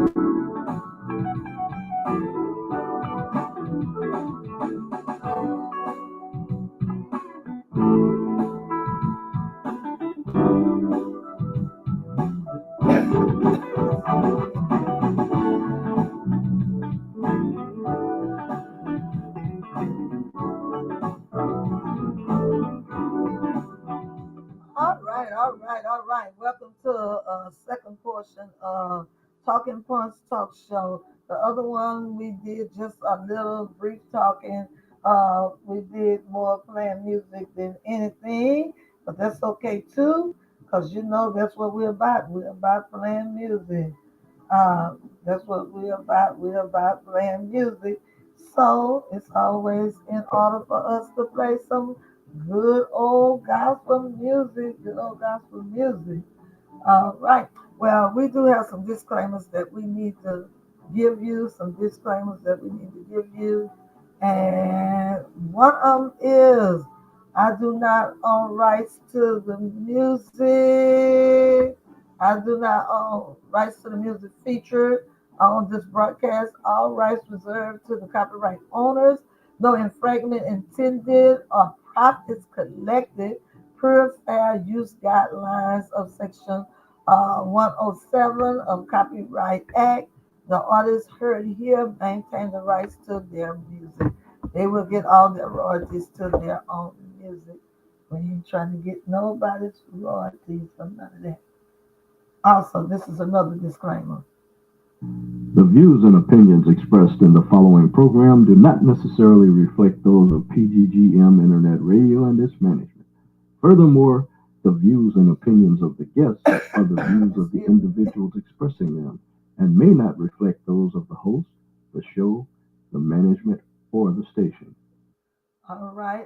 All right. Welcome to second portion of Talking Points Talk Show. The other one we did just a little brief talking. We did more playing music than anything, but that's okay too, because you know that's what we're about. We're about playing music. That's what we're about. We're about playing music. So it's always in order for us to play some good old gospel music, good old gospel music. All right. Well, we do have some disclaimers that we need to give you, some disclaimers that we need to give you. And one of them is I do not own rights to the music. I do not own rights to the music featured on this broadcast. All rights reserved to the copyright owners. No infringement intended or profits collected per fair use guidelines of Section 107 of Copyright Act. The artists heard here maintain the rights to their music. They will get all their royalties to their own music. We ain't trying to get nobody's royalties from none of that. Also, this is another disclaimer. The views and opinions expressed in the following program do not necessarily reflect those of PGGM Internet Radio and its management. Furthermore, the views and opinions of the guests are the views of the individuals expressing them and may not reflect those of the host, the show, the management, or the station. All right.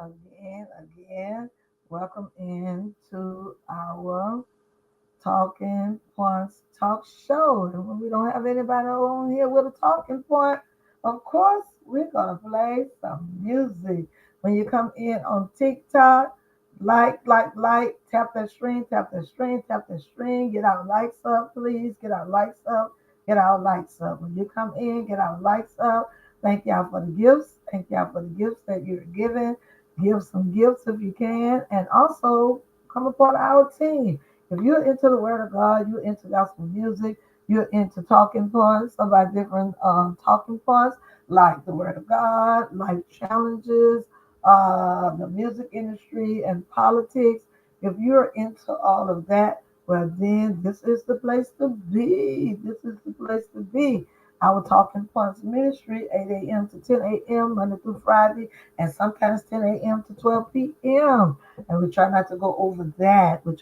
Again, welcome into our Talking Points Talk Show. And when we don't have anybody on here with a talking point, of course, we're going to play some music. When you come in on TikTok, tap that string, get our likes up, please. Get our likes up. When you come in, get our likes up. Thank y'all for the gifts. Thank y'all for the gifts that you're giving. Give some gifts if you can. And also, come a part of our team. If you're into the Word of God, you're into gospel music, you're into talking points, about different talking points like the Word of God, life challenges, the music industry, and politics. If you're into all of that, well, then this is the place to be. This is the place to be. Our Talking Points Ministry, 8 a.m. to 10 a.m., Monday through Friday, and sometimes 10 a.m. to 12 p.m. And we try not to go over that. We really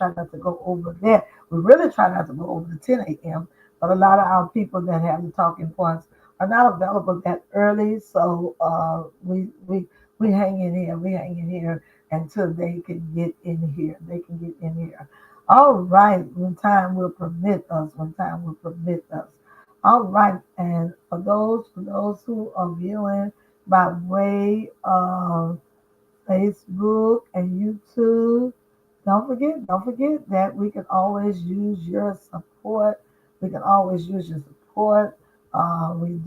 try not to go over the 10 a.m., but a lot of our people that have the talking points are not available that early. So we hang in here. We hang in here until they can get in here. All right. When time will permit us. All right. And for those who are viewing by way of Facebook and YouTube, don't forget that we can always use your support. We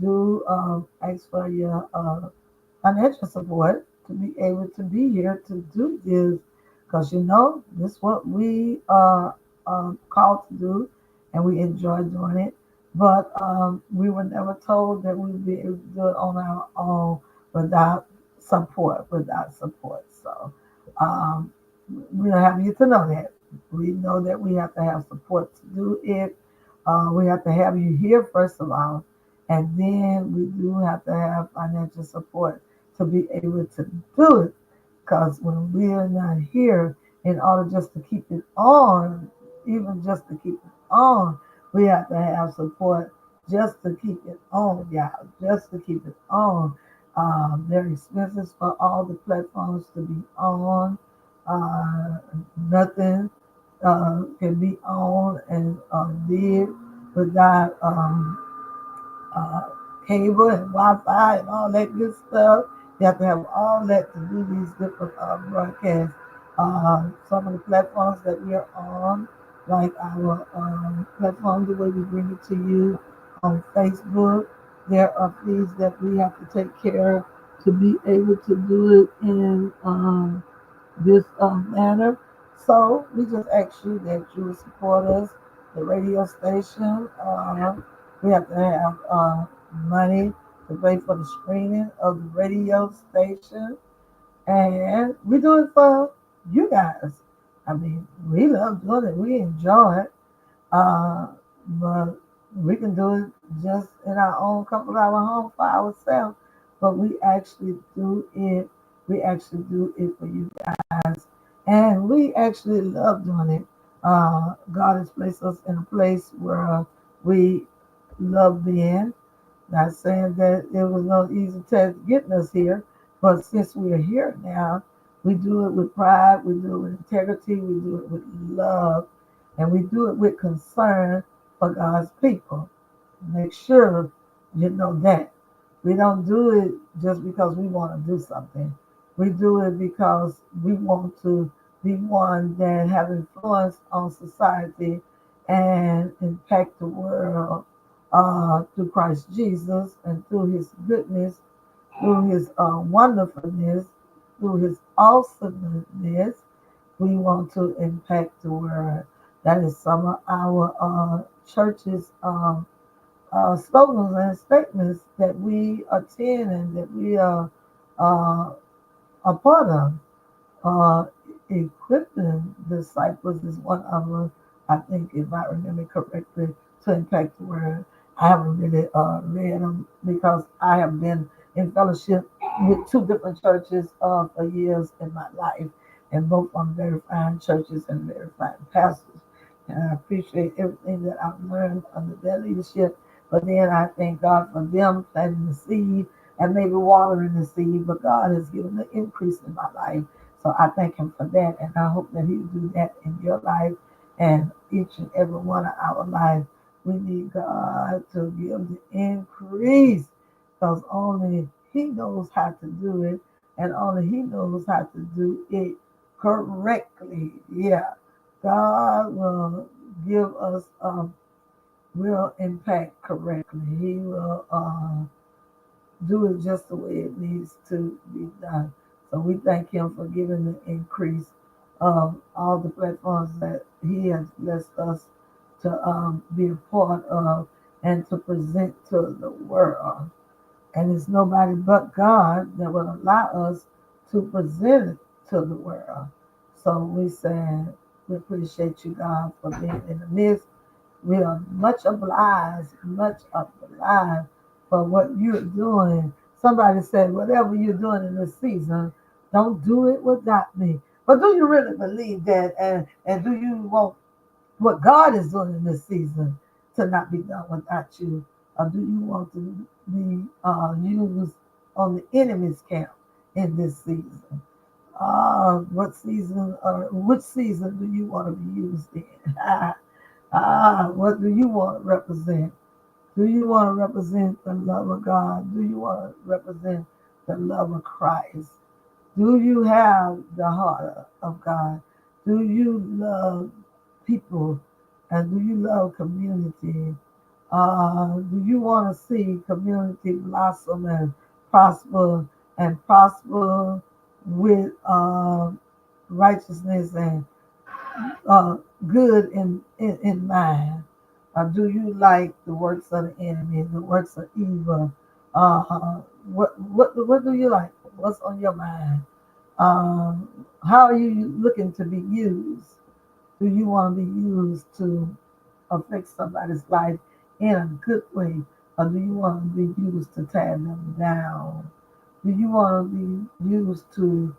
do ask for your financial support to be able to be here to do this, because you know this is what we are called to do, and we enjoy doing it. But we were never told that we'd be able to do it on our own without support. So um, we have you to know that. We know that we have to have support to do it. We have to have you here first of all, and then we do have to have financial support to be able to do it. Because when we are not here, in order just to keep it on, even just to keep it on, we have to have support just to keep it on, y'all. Just to keep it on. They're expenses for all the platforms to be on. Uh, Nothing can be on and live without uh, cable and Wi-Fi and all that good stuff. You have to have all that to do these different broadcasts. Some of the platforms that we are on like our platform, the way we bring it to you on Facebook. There are things that we have to take care of to be able to do it in this manner. So we just ask you that you would support us, the radio station. We have to have money to pay for the screening of the radio station, and we do it for you guys. I mean, we love doing it. We enjoy it. Uh, but we can do it just in our own couple hour home for ourselves. But we actually do it. We actually do it for you guys, and we actually love doing it. God has placed us in a place where we love being. Not saying that it was no easy task getting us here, but since we are here now, we do it with pride, we do it with integrity, we do it with love, and we do it with concern for God's people. Make sure you know that. We don't do it just because we want to do something. We do it because we want to be one that have influence on society and impact the world through Christ Jesus and through his goodness, through his wonderfulness, through his awesomeness. We want to impact the world. That is some of our church's slogans and statements that we attend and that we are uh, a part of. Uh, Equipping disciples is one of them. I think, if I remember correctly, to impact the world. I haven't really read them because I have been in fellowship with two different churches for years in my life, and both are very fine churches and very fine pastors. And I appreciate everything that I've learned under their leadership. But then I thank God for them planting the seed and maybe watering the seed, but God has given the increase in my life. So I thank him for that, and I hope that he'll do that in your life and each and every one of our lives. We need God to give the increase because only he knows how to do it, and only he knows how to do it correctly. Yeah, God will give us, will impact correctly. He will do it just the way it needs to be done. So we thank him for giving the increase of all the platforms that he has blessed us to be a part of and to present to the world. And it's nobody but God that will allow us to present it to the world. So we say we appreciate you, God, for being in the midst. We are much obliged for what you're doing. Somebody said, whatever you're doing in this season, don't do it without me. But do you really believe that? And do you want what God is doing in this season to not be done without you? Or do you want to be used on the enemy's camp in this season? What season or which season do you want to be used in? What do you want to represent? Do you want to represent the love of God? Do you want to represent the love of Christ? Do you have the heart of God? Do you love people? And do you love community? Do you want to see community blossom and prosper with righteousness and uh, good in mind? Do you like the works of the enemy, the works of evil? What do you like? What's on your mind? How are you looking to be used? Do you want to be used to affect somebody's life in a good way, or do you want to be used to tear them down? Do you want to be used to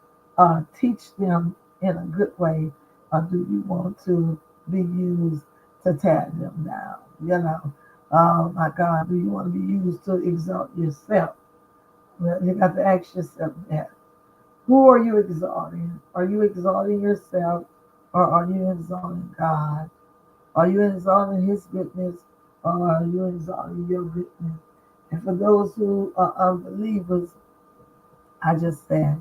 teach them in a good way, or do you want to be used to tear them down? You know, oh my God, do you want to be used to exalt yourself? Well, you got to ask yourself that. Who are you exalting? Are you exalting yourself, or are you exalting God? Are you exalting his goodness, or are you exalting your goodness? And for those who are unbelievers, I just said,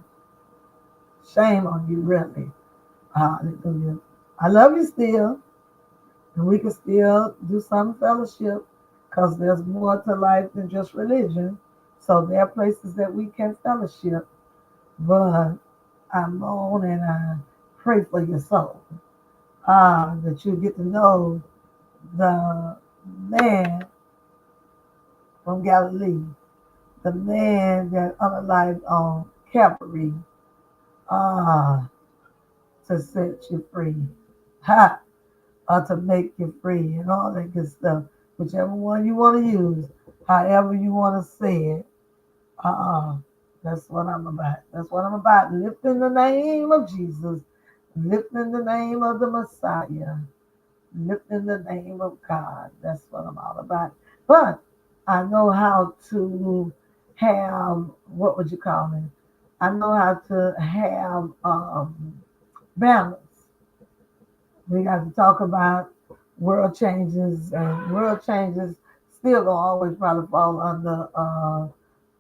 shame on you, really. Hallelujah. I love you still. And we can still do some fellowship because there's more to life than just religion. So there are places that we can fellowship. But I moan and I pray for your soul. That you get to know the man from Galilee, the man that unalived on Calvary, ah, to set you free, ha, or to make you free, and all that good stuff. Whichever one you want to use, however you want to say it, uh, that's what I'm about. That's what I'm about. Lifting the name of Jesus, lifting the name of the Messiah, lifting the name of God. That's what I'm all about. But I know how to have, what would you call it? I know how to have balance. We got to talk about world changes, and world changes still gonna always probably fall under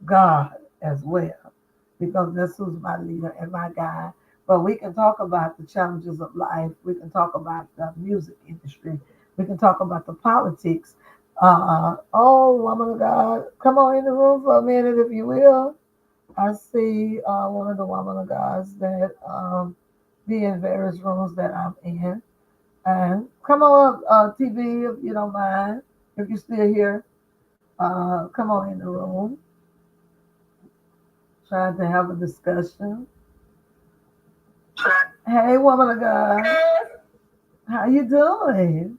God as well, because this who's my leader and my guide. But we can talk about the challenges of life. We can talk about the music industry. We can talk about the politics. Oh, woman of God, come on in the room for a minute, if you will. I see one of the woman of Gods that be in various rooms that I'm in. And come on up, TV, if you don't mind. If you're still here, come on in the room. Trying to have a discussion. Hey, woman of God, how you doing?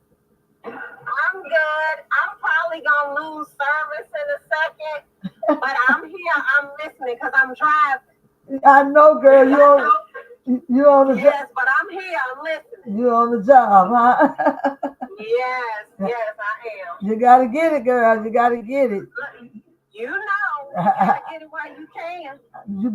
I'm good. I'm probably gonna lose service in a second, but I'm here. I'm listening because I'm driving. I know, girl. You on the Yes, but I'm here. I'm listening. you on the job, huh? Yes, yes, I am. You gotta get it, girl. You gotta get it. You gotta get it while you can. You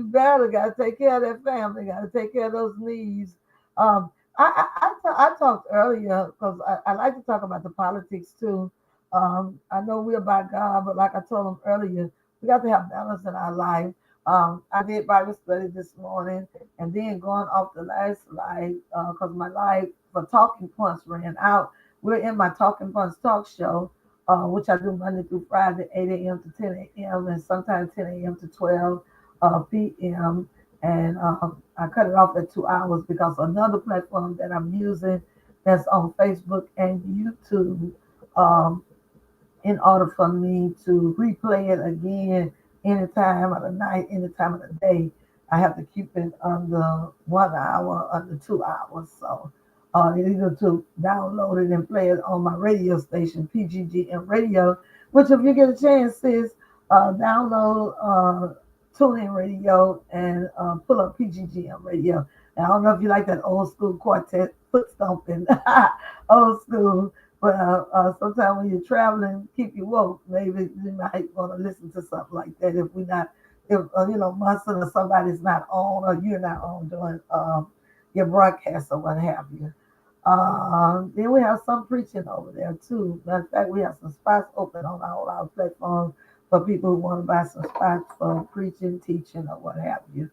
better. Gotta take care of that family. Gotta take care of those needs. Um, I talked earlier because I like to talk about the politics too. I know we're about God, but like I told them earlier, we got to have balance in our life. I did Bible study this morning, and then going off the last slide because my life for talking points ran out. We're in my talking points talk show, which I do Monday through Friday, 8 a.m. to 10 a.m. and sometimes 10 a.m. to 12 p.m. And I cut it off at 2 hours because another platform that I'm using that's on Facebook and YouTube, um, in order for me to replay it again any time of the night, any time of the day, I have to keep it under 1 hour, under 2 hours. So either to download it and play it on my radio station, PGGM Radio, which if you get a chance, sis, download TuneIn Radio and pull up PGGM Radio. And I don't know if you like that old school quartet foot stomping, old school. But sometimes when you're traveling, keep you woke. Maybe you might want to listen to something like that if we're not, if Munson or somebody's not on or you're not on doing your broadcast or what have you. Then we have some preaching over there too. Matter of fact, we have some spots open on all our platforms for people who want to buy some spots for preaching, teaching, or what have you.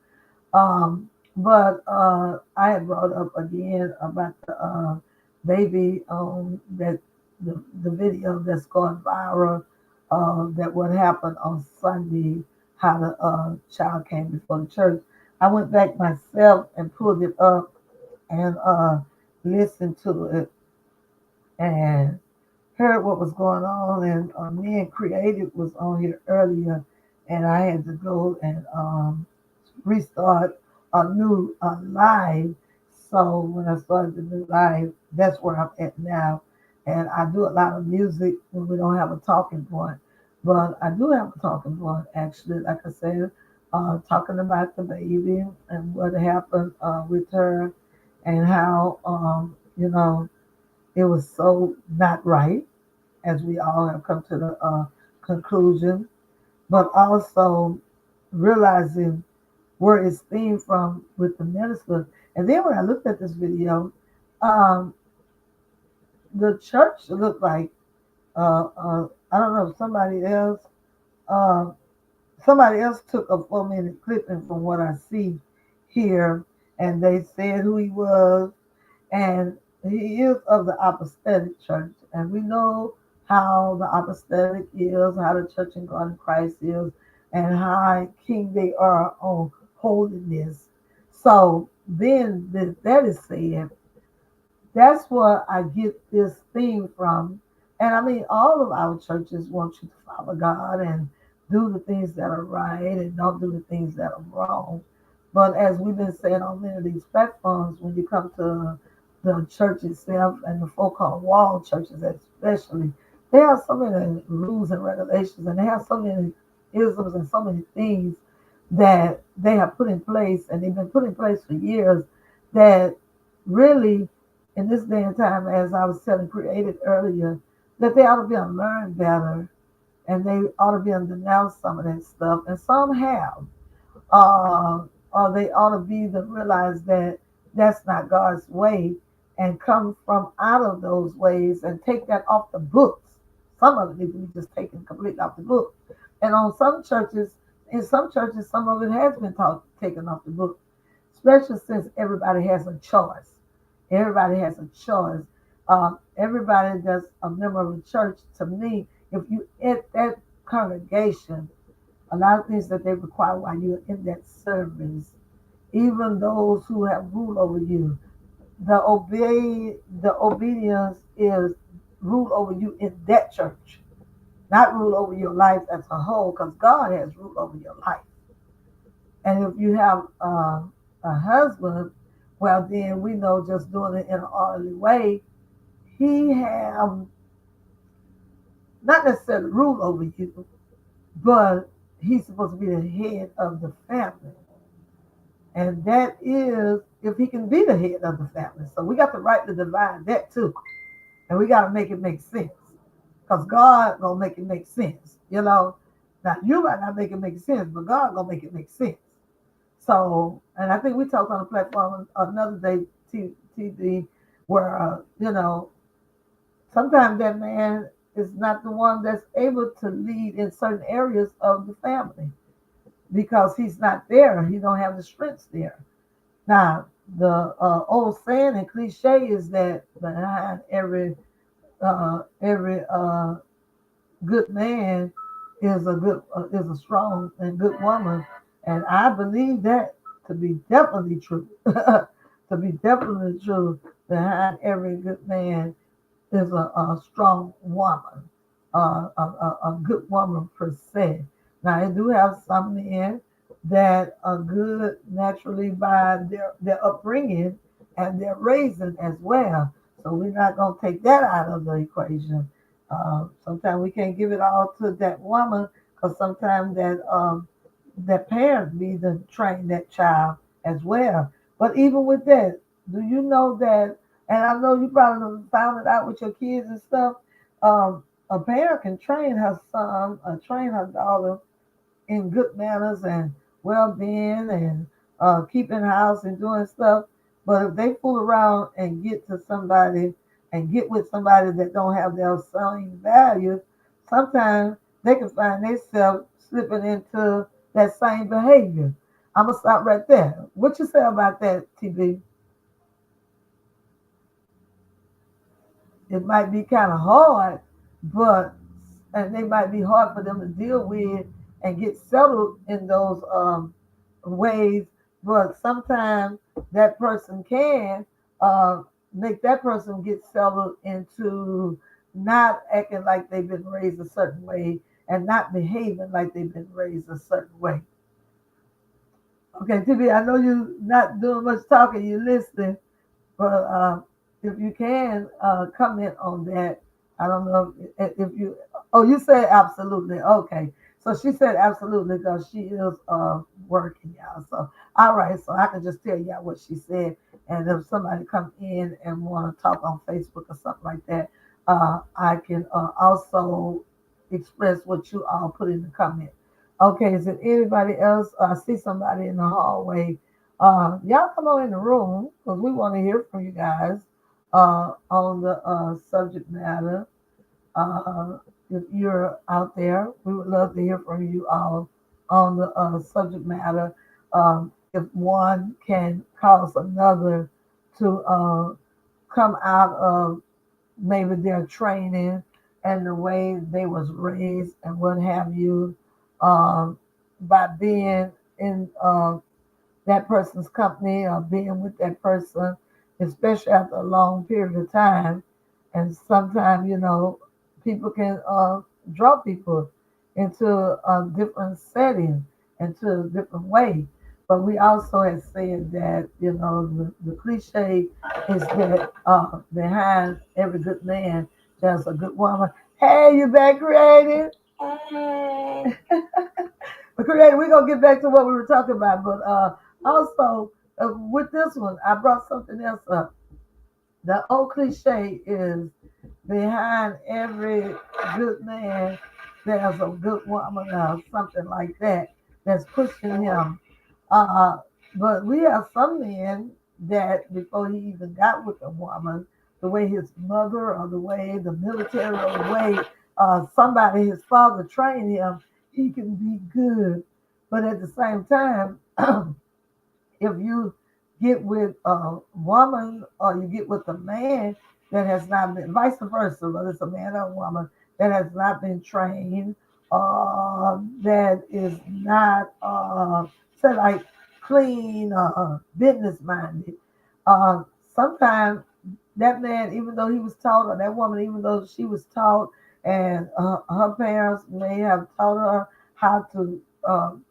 But I had brought up again about the baby that the video that's going viral, that what happened on Sunday, how the child came before the church. I went back myself and pulled it up and listened to it and heard what was going on. And me and Creative was on here earlier, and I had to go and restart a new live. So when I started the new live, that's where I'm at now. And I do a lot of music when we don't have a talking point. But I do have a talking point, actually, like I said, talking about the baby and what happened with her and how, it was so not right, as we all have come to the conclusion, but also realizing where it stemmed from with the minister. And then when I looked at this video, um, the church looked like I don't know, uh, somebody else took a 4 minute clipping from what I see here, and they said who he was, and he is of the apostolic church, and we know how the apostolic is, how the church in God in Christ is, and how keen they are on holiness. So then that is said, that's where I get this theme from. And I mean, all of our churches want you to follow God and do the things that are right and don't do the things that are wrong. But as we've been saying on many of these platforms, when you come to the church itself and the folk on wall churches especially, they have so many rules and regulations, and they have so many isms and so many things that they have put in place, and they've been put in place for years, that really in this day and time, as I was telling created earlier, that they ought to be able to learn better, and they ought to be able to denounce some of that stuff. And some have, or they ought to be to realize that that's not God's way, and come from out of those ways and take that off the books. Some of it needs to be just taken completely off the book. And on some churches, in some churches, some of it has been taken off the book, especially since everybody has a choice. Everybody has a choice. Everybody that's a member of the church, to me, if you at that congregation, a lot of things that they require while you're in that service, even those who have rule over you, the obedience is rule over you in that church, not rule over your life as a whole, because God has rule over your life. And if you have a husband, well, then we know just doing it in an orderly way, he have not necessarily rule over you, but he's supposed to be the head of the family. And that is if he can be the head of the family. So we got the right to divide that too. And we got to make it make sense. Because God gonna make it make sense. Now you might not make it make sense, but God gonna make it make sense. So, and I think we talked on the platform another day, TV, where sometimes that man is not the one that's able to lead in certain areas of the family because he's not there. He don't have the strength there. Now, the old saying and cliche is that behind every good man is a strong and good woman, and I believe that to be definitely true. To be definitely true, behind every good man is a strong woman, a good woman per se. Now, I do have some men that are good naturally by their upbringing and their raising as well. So we're not going to take that out of the equation. Sometimes we can't give it all to that woman because sometimes that parent needs to train that child as well. But even with that, do you know that, and I know you probably found it out with your kids and stuff. A parent can train her son or train her daughter in good manners and well-being and keeping house and doing stuff. But if they fool around and get to somebody and get with somebody that don't have their same values, sometimes they can find themselves slipping into that same behavior. I'm gonna stop right there. What you say about that, TB? It might be kind of hard, but and they might be hard for them to deal with and get settled in those ways. But sometimes that person can uh, make that person get settled into not acting like they've been raised a certain way and not behaving like they've been raised a certain way. Okay, TB, I know you're not doing much talking, you're listening. But if you can comment on that, I don't know if you. Oh, you said absolutely. Okay, so she said absolutely because she is working, y'all. So all right, so I can just tell y'all what she said, and if somebody come in and want to talk on Facebook or something like that, I can also express what you all put in the comment. Okay, is there anybody else? I see somebody in the hallway. Y'all come on in the room because we want to hear from you guys on the subject matter. If you're out there, we would love to hear from you all on the subject matter. If one can cause another to come out of maybe their training and the way they was raised and what have you, um, by being in that person's company or being with that person, especially after a long period of time. And sometimes, people can draw people into a different setting, into a different way. But we also have said that, the cliche is that behind every good man, there's a good woman. Hey, you back creative? Hey. But creative, we're going to get back to what we were talking about. But also, with this one, I brought something else up. The old cliche is behind every good man, there's a good woman or something like that that's pushing him. Uh, but we have some men that before he even got with a woman, the way his mother or the way the military or the way somebody, his father trained him, he can be good. But at the same time, if you get with a woman or you get with a man that has not been, vice versa, whether it's a man or a woman that has not been trained, that is not, say, like clean, business minded, uh, sometimes that man, even though he was taught, or that woman, even though she was taught, and her parents may have taught her how to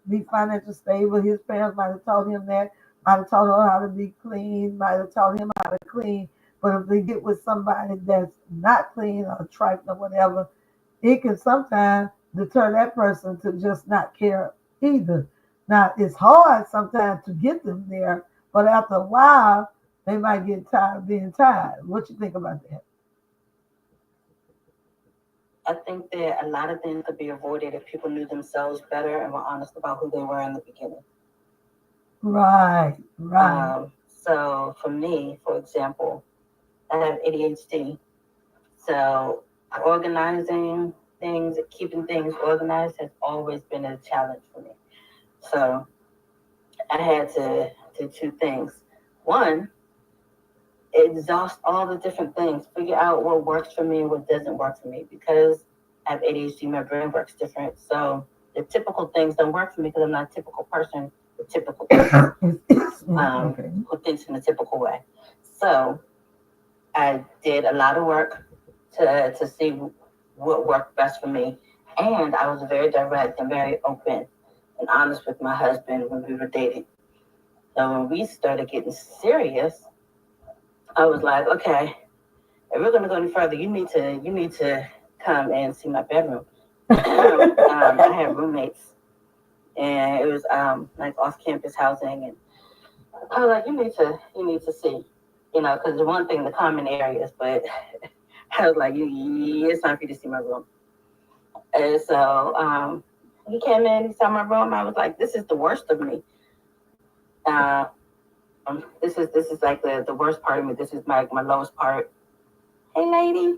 be financially stable, his parents might have taught him that, might have taught her how to be clean, might have taught him how to clean. But if they get with somebody that's not clean or trifling or whatever, it can sometimes deter that person to just not care either. Now, it's hard sometimes to get them there, but after a while, they might get tired of being tired. What you think about that? I think that a lot of things could be avoided if people knew themselves better and were honest about who they were in the beginning. Right, right. So for me, for example, I have ADHD. So organizing things, keeping things organized has always been a challenge for me. So I had to do two things. One, exhaust all the different things, figure out what works for me and what doesn't work for me. Because I have ADHD, my brain works different. So the typical things don't work for me because I'm not a typical person with typical things, Okay. who thinks in a typical way. So I did a lot of work to see what worked best for me. And I was very direct and very open and honest with my husband when we were dating. So when we started getting serious, I was like, okay, if we're gonna go any further, you need to come and see my bedroom. I had roommates, and it was like off campus housing, and I was like, you need to see, because the one thing the common areas, but I was like, it's time for you to see my room. And so he came in, he saw my room. I was like, this is the worst of me. This is like the worst part of me. This is my lowest part. Hey, lady.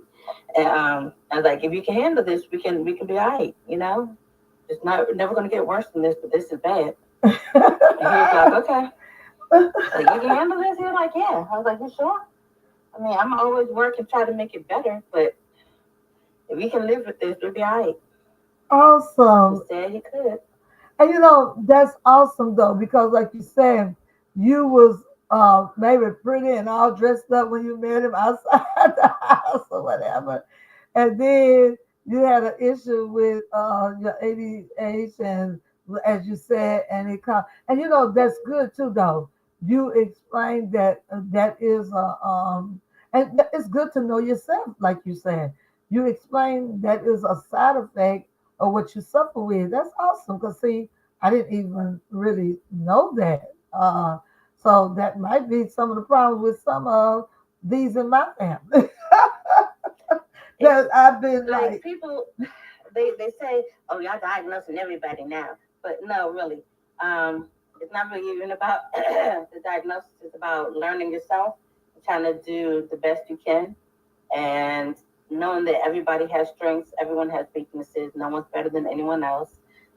And I was like, if you can handle this, we can be all right. It's not never gonna get worse than this, but this is bad. And he was like, okay. Like, you can handle this? He was like, yeah. I was like, you sure? I mean, I'm always working, try to make it better, but if we can live with this, we'll be all right. Awesome. He said he could. And that's awesome though, because like you said, you was maybe pretty and all dressed up when you met him outside the house or whatever. And then you had an issue with your ADH and as you said, and it come and that's good too though. You explained that that is a and it's good to know yourself, like you said. You explained that is a side effect of what you suffer with. That's awesome. Because see, I didn't even really know that. So that might be some of the problems with some of these in my family. That I've been like people, they say, oh, y'all diagnosing everybody now, but no, really, it's not really even about the diagnosis. It's about learning yourself, trying to do the best you can, and knowing that everybody has strengths, everyone has weaknesses, no one's better than anyone else.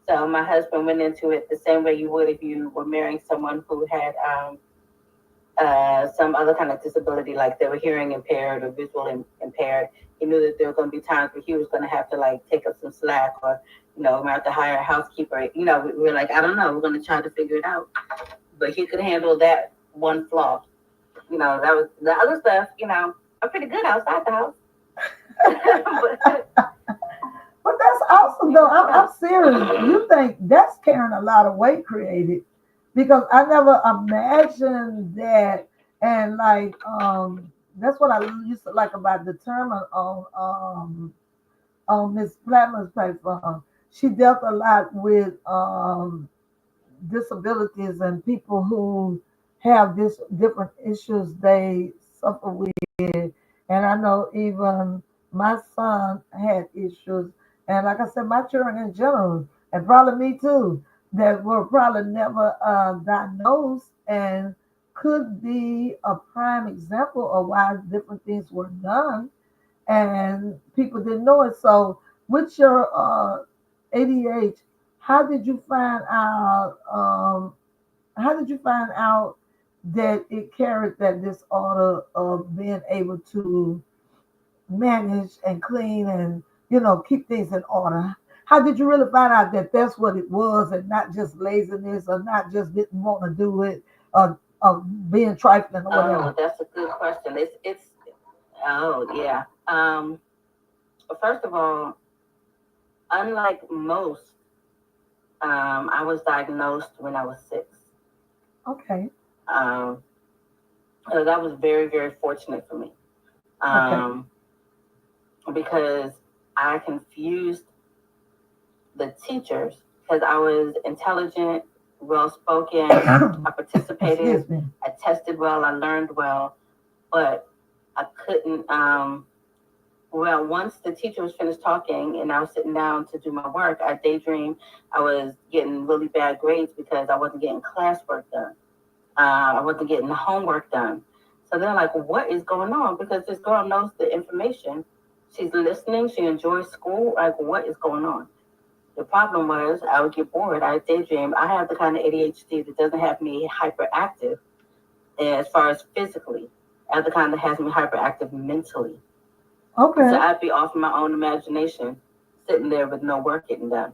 So my husband went into it the same way you would if you were marrying someone who had some other kind of disability, like they were hearing impaired or visual impaired. He knew that there were going to be times where he was going to have to like take up some slack, or we might have to hire a housekeeper. We were like, I don't know, we're going to try to figure it out. But he could handle that one flaw. That was the other stuff. I'm pretty good outside the house. but, But that's awesome, though. I'm serious. You think that's carrying a lot of weight created because I never imagined that. And like, that's what I used to like about the term on Miss Platinum's platform. She dealt a lot with disabilities and people who have this different issues they suffer with. And I know even my son had issues. And like I said, my children in general, and probably me too, that were probably never diagnosed and could be a prime example of why different things were done and people didn't know it. So, with your ADH, how did you find out? How did you find out that it carried that disorder of being able to manage and clean and keep things in order? How did you really find out that that's what it was and not just laziness or not just didn't want to do it or being trifling or oh, whatever? that's a good question. It's oh yeah. First of all, unlike most, I was diagnosed when I was 6. Okay, Um, so that was very, very fortunate for me. okay. Um, because I confused the teachers because I was intelligent, well spoken, I participated, Excuse me. I tested well, I learned well, but I couldn't. Well, once the teacher was finished talking and I was sitting down to do my work, I daydreamed I was getting really bad grades because I wasn't getting classwork done. I wasn't getting the homework done. So they're like, what is going on? Because this girl knows the information. She's listening. She enjoys school. Like, what is going on? The problem was I would get bored. I daydream. I have the kind of ADHD that doesn't have me hyperactive as far as physically. I have the kind that has me hyperactive mentally. So Okay, I'd be off in my own imagination, sitting there with no work getting done.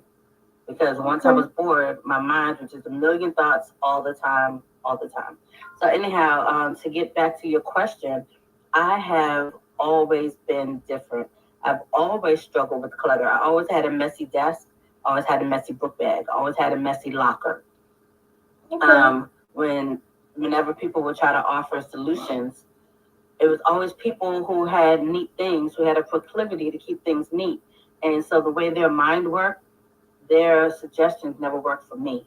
Because once I okay. was bored, my mind was just a million thoughts all the time, all the time. So anyhow, to get back to your question, I have always been different. I've always struggled with clutter. I always had a messy desk, always had a messy book bag, always had a messy locker. Okay. Whenever people would try to offer solutions, it was always people who had neat things, who had a proclivity to keep things neat. And so the way their mind worked, their suggestions never worked for me.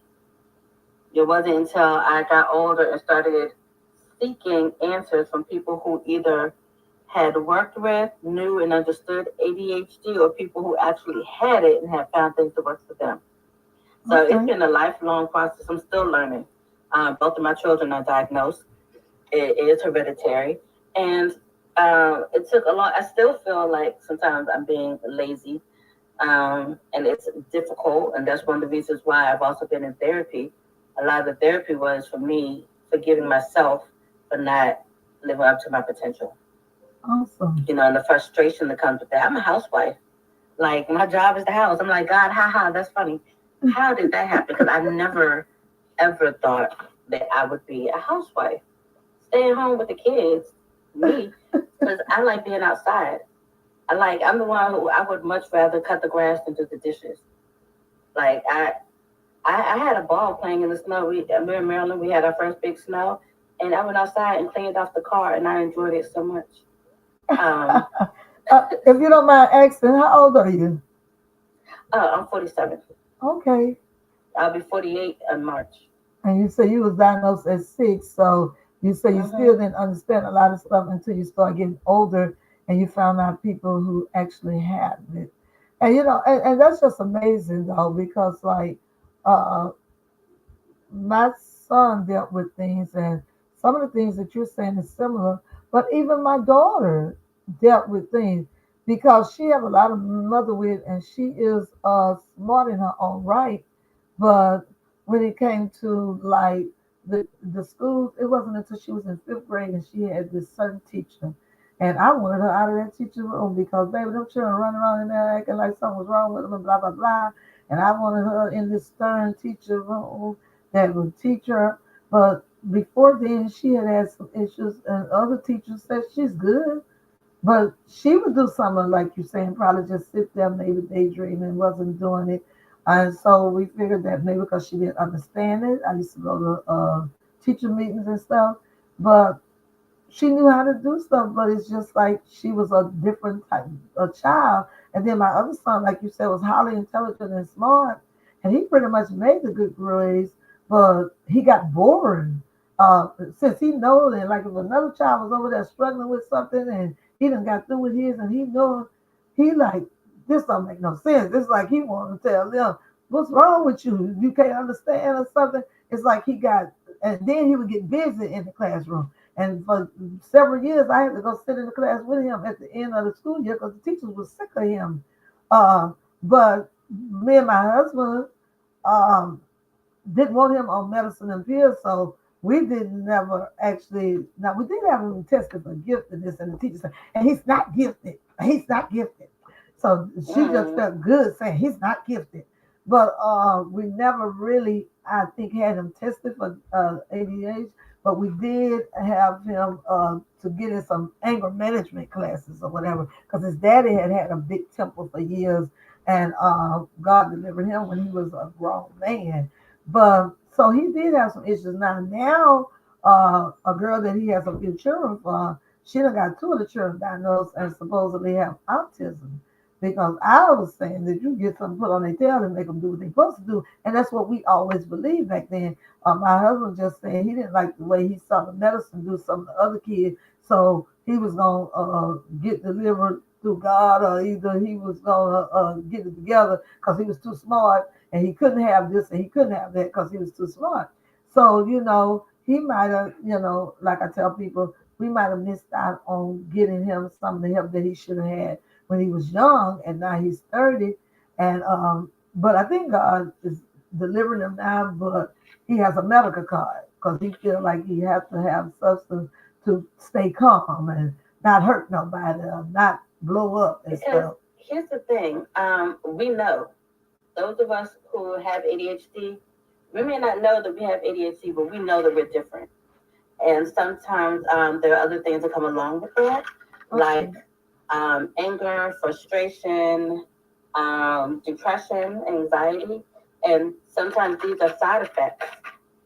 It wasn't until I got older and started seeking answers from people who either had worked with, knew, and understood ADHD, or people who actually had it and had found things that worked for them. So it's Okay. been a lifelong process. I'm still learning. Both of my children are diagnosed. It is hereditary. And it took a lot. I still feel like sometimes I'm being lazy, and it's difficult. And that's one of the reasons why I've also been in therapy. A lot of the therapy was for me forgiving myself for not living up to my potential. Awesome. And the frustration that comes with that. I'm a housewife. Like, my job is the house. I'm like, God, haha, that's funny. How did that happen? Because I never, ever thought that I would be a housewife, staying home with the kids, me, because I like being outside. I'm the one who I would much rather cut the grass than do the dishes. Like, I had a ball playing in the snow. We're in Maryland. We had our first big snow, and I went outside and cleaned off the car, and I enjoyed it so much. Um, If you don't mind asking, how old are you? I'm 47. Okay. I'll be 48 in March. And you say you was diagnosed at 6, so you say you Mm-hmm. still didn't understand a lot of stuff until you start getting older and you found out people who actually had it. And and that's just amazing though, because like uh my son dealt with things and some of the things that you're saying is similar, but even my daughter dealt with things because she have a lot of mother wit and she is smart in her own right, but when it came to like the schools, it wasn't until she was in fifth grade and she had this certain teacher. And I wanted her out of that teacher room because, baby, them children running around in there acting like something was wrong with them and blah, blah, blah. And I wanted her in this stern teacher room that would teach her. But before then, she had had some issues, and other teachers said she's good. But she would do something like you saying, probably just sit there, maybe daydreaming, wasn't doing it. And so we figured that maybe because she didn't understand it. I used to go to teacher meetings and stuff, but she knew how to do stuff, but it's just like she was a different type of child. And then my other son, like you said, was highly intelligent and smart, and he pretty much made the good grades, but he got boring. Since he knows, and like if another child was over there struggling with something, and he done got through with his, and he knows, he like, this don't make no sense. It's like he wanted to tell them, what's wrong with you? You can't understand or something. It's like he got, and then he would get busy in the classroom. And for several years, I had to go sit in the class with him at the end of the school year because the teachers were sick of him. But me and my husband um, didn't want him on medicine and pills, so we didn't never actually. Now we did have him tested for giftedness, and the teacher said, "And he's not gifted. He's not gifted." So she just Mm. felt good saying he's not gifted, but we never really, I think, had him tested for ADHD. But we did have him to get in some anger management classes or whatever, because his daddy had had a big temper for years, and God delivered him when he was a grown man. But so he did have some issues. Now, a girl that he has a few children for, she done got two of the children diagnosed and supposedly have autism. Because I was saying that you get something put on their tail and make them do what they're supposed to do, and that's what we always believed back then. My husband just saying he didn't like the way he saw the medicine do some of the other kids, so he was gonna get delivered through God, or either he was gonna get it together because he was too smart and he couldn't have this and he couldn't have that because he was too smart. So he might have, like I tell people, we might have missed out on getting him some of the help that he should have had when he was young, and now he's 30. And but I think God is delivering him now, but he has a medical card because he feels like he has to have substance to stay calm and not hurt nobody or not blow up and Because stuff. here's the thing, we know those of us who have ADHD, we may not know that we have ADHD, but we know that we're different. And sometimes there are other things that come along with that, Okay. like anger, frustration, depression, anxiety. And sometimes these are side effects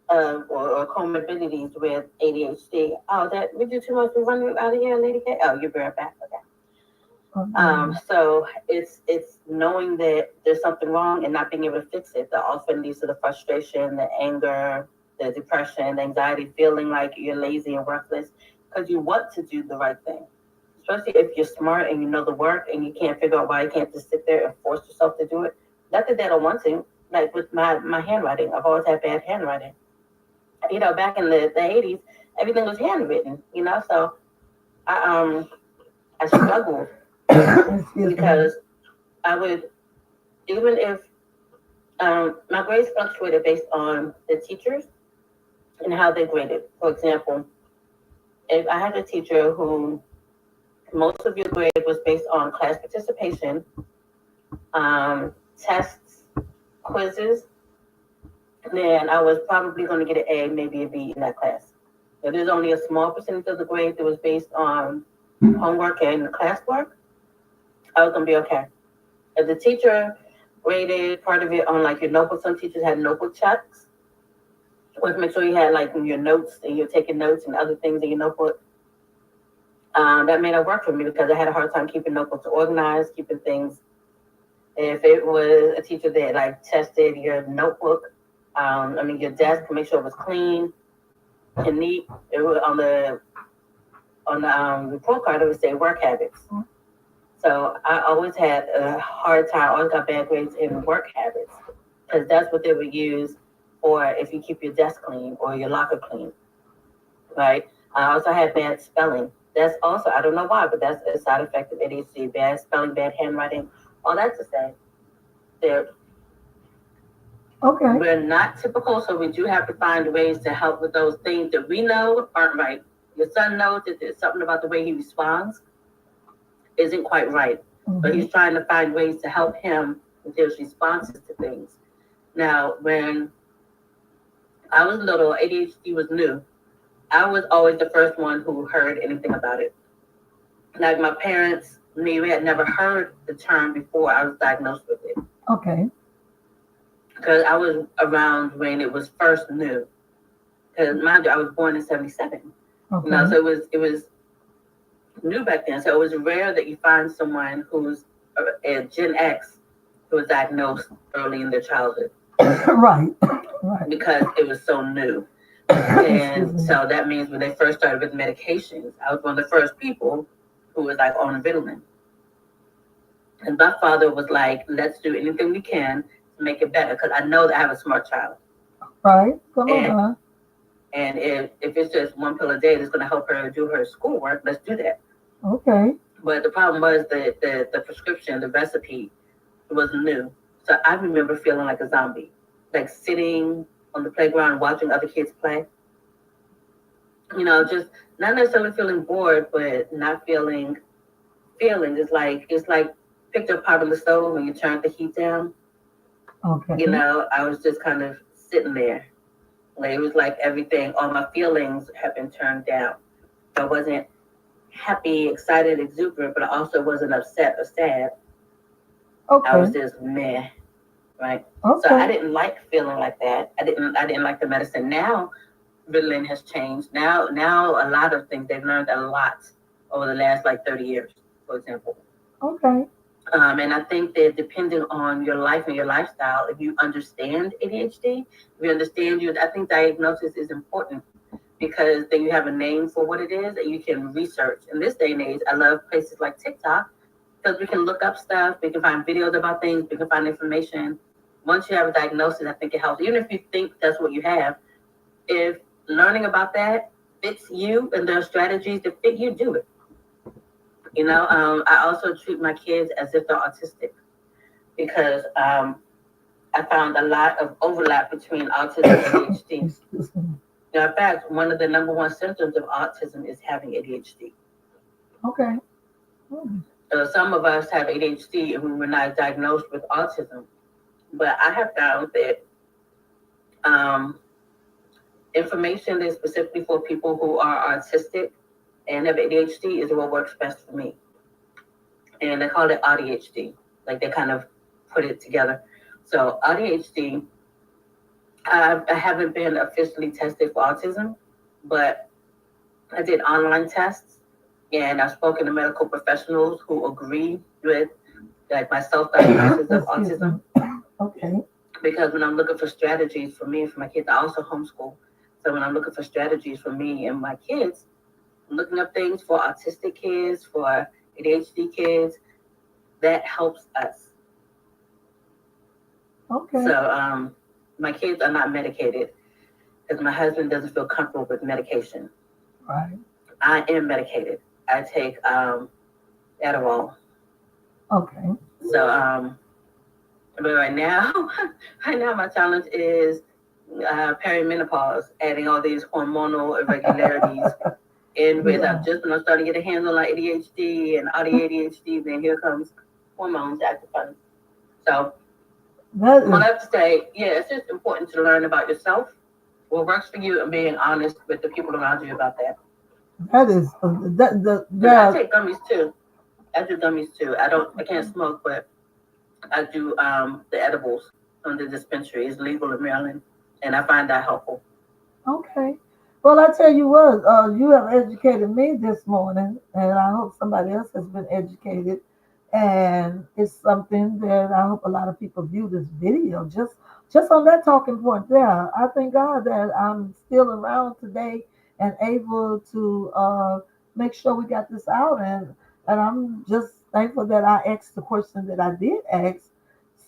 or comorbidities with ADHD. Oh, that we do too much. We run out of here, Lady K. Oh, you're right back. Okay. Okay. So it's knowing that there's something wrong and not being able to fix it that often leads to the frustration, the anger, the depression, the anxiety, feeling like you're lazy and worthless because you want to do the right thing. Especially if you're smart and you know the work and you can't figure out why you can't just sit there and force yourself to do it. Not that they don't want to. Like with my handwriting, I've always had bad handwriting. Back in the 80s, everything was handwritten, so I I struggled Excuse me. because I would, even if my grades fluctuated based on the teachers and how they graded. For example, if I had a teacher who most of your grade was based on class participation, tests, quizzes, then I was probably going to get an A, maybe a B in that class. If there's only a small percentage of the grade that was based on homework and classwork, I was going to be okay. If the teacher graded part of it on like your notebook, some teachers had notebook checks. Was make sure you had like your notes and you're taking notes and other things in your notebook. That made it work for me because I had a hard time keeping notebooks organized, keeping things. If it was a teacher that like tested your notebook, your desk to make sure it was clean and neat. It was on the report card. It would say work habits. So I always had a hard time. I always got bad grades in work habits because that's what they would use for if you keep your desk clean or your locker clean, right? I also had bad spelling. That's also, I don't know why, but that's a side effect of ADHD. Bad spelling, bad handwriting. All that to say, there Okay. We're not typical, so we do have to find ways to help with those things that we know aren't right. Your son knows that there's something about the way he responds isn't quite right, but he's trying to find ways to help him with his responses to things. Now, when I was little, ADHD was new. I was always the first one who heard anything about it. Like my parents, me, we had never heard the term before I was diagnosed with it. Okay. Because I was around when it was first new. Because mind you, I was born in '77. Okay. So it was new back then. So it was rare that you find someone who's a Gen X who was diagnosed early in their childhood. Right. Right. Because it was so new. And so that means when they first started with medications, I was one of the first people who was like on Ritalin. And my father was like, let's do anything we can to make it better because I know that I have a smart child. Right. Come And, on. and if it's just one pill a day that's going to help her do her schoolwork, let's do that. Okay. But the problem was the prescription, the recipe was new. So I remember feeling like a zombie, like sitting on the playground watching other kids play. Just not necessarily feeling bored, but not feeling. It's like picked up part of the stove when you turn the heat down. Okay. I was just kind of sitting there. Like it was like everything, all my feelings have been turned down. I wasn't happy, excited, exuberant, but I also wasn't upset or sad. Okay. I was just meh, right? Okay. So I didn't like feeling like that. I didn't like the medicine. Now Ritalin has changed. Now a lot of things they've learned a lot over the last like 30 years, for example. Okay. And I think that depending on your life and your lifestyle, if you understand ADHD, if you understand I think diagnosis is important because then you have a name for what it is and you can research. In this day and age, I love places like TikTok because we can look up stuff, we can find videos about things, we can find information. Once you have a diagnosis, I think it helps. Even if you think that's what you have, if learning about that fits you and there are strategies that fit you, do it. I also treat my kids as if they're autistic because I found a lot of overlap between autism and ADHD. Now, in fact, one of the number one symptoms of autism is having ADHD. Okay. Some of us have ADHD and we were not diagnosed with autism, but I have found that um, information that's specifically for people who are autistic and have ADHD is what works best for me. And they call it ADHD. Like they kind of put it together. So ADHD, I haven't been officially tested for autism, but I did online tests and I've spoken to medical professionals who agree with like my self-diagnosis of autism. Okay. Because when I'm looking for strategies for me and for my kids, I also homeschool. So when I'm looking for strategies for me and my kids, I'm looking up things for autistic kids, for ADHD kids, that helps us. Okay. So my kids are not medicated because my husband doesn't feel comfortable with medication. Right. I am medicated. I take Adderall. Okay. So but right now, my challenge is perimenopause, adding all these hormonal irregularities in with just when I'm starting to get a handle on ADHD and ADHD, then here comes hormones acting funny. So I have to say, yeah, it's just important to learn about yourself, what works for you, and being honest with the people around you about that. That is I take gummies too. I do gummies too. I can't smoke, but I do the edibles from the dispensary. It's legal in Maryland, and I find that helpful. Okay. Well, I tell you what, you have educated me this morning, and I hope somebody else has been educated. And it's something that I hope a lot of people view this video just on that talking point there. I thank God that I'm still around today and able to make sure we got this out, and I'm just thankful that I asked the question that I did ask.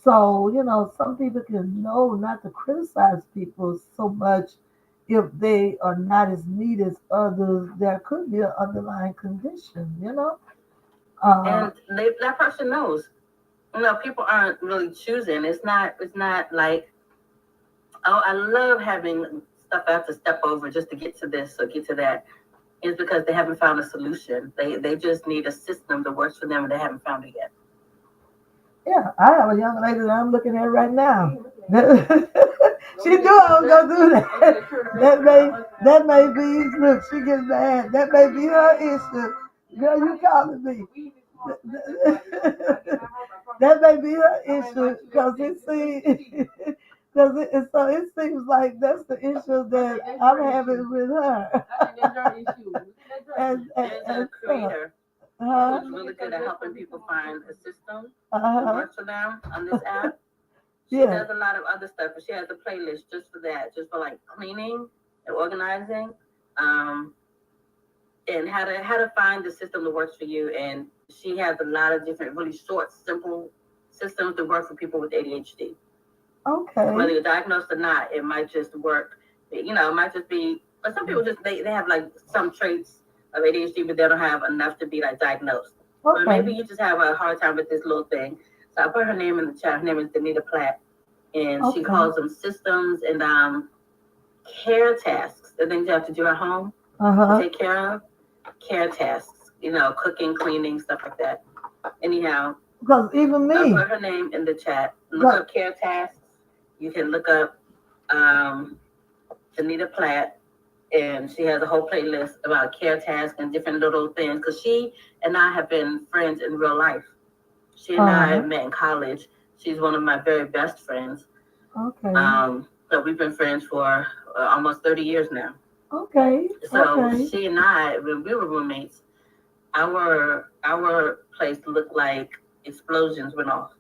So, some people can know not to criticize people so much if they are not as neat as others. There could be an underlying condition. And that person knows. People aren't really choosing. It's not like Oh, I love having stuff I have to step over just to get to this or get to that. Is because they haven't found a solution. They just need a system that works for them, and they haven't found it yet. Yeah, I have a young lady that I'm looking at right now. She knew I was gonna do that. That may be look. She gets mad. That may be her issue. Girl, you calling me? That may be her issue because it seems because so it seems like that's the issue that I'm having with her. There's a creator who's really good at helping people find a system that works for them on this app. She Yeah. does a lot of other stuff, but she has a playlist just for that, just for like cleaning and organizing, um, and how to find the system that works for you. And she has a lot of different, really short, simple systems that work for people with ADHD. Okay. Whether you're diagnosed or not, it might just work. You know, it might just be. But some people just they have like some traits of ADHD, but they don't have enough to be like diagnosed. Okay. Or maybe you just have a hard time with this little thing. So I put her name in the chat. Her name is Danita Platt, and she calls them systems and care tasks. The things you have to do at home to take care of. Care tasks. You know, cooking, cleaning, stuff like that. Anyhow, because even me, I put her name in the chat. Look up care tasks. You can look up Danita Platt, and she has a whole playlist about care tasks and different little things. Because she and I have been friends in real life. She and I met in college. She's one of my very best friends. Okay. So we've been friends for almost 30 years now. Okay. So she and I, when we were roommates, our place looked like explosions went off.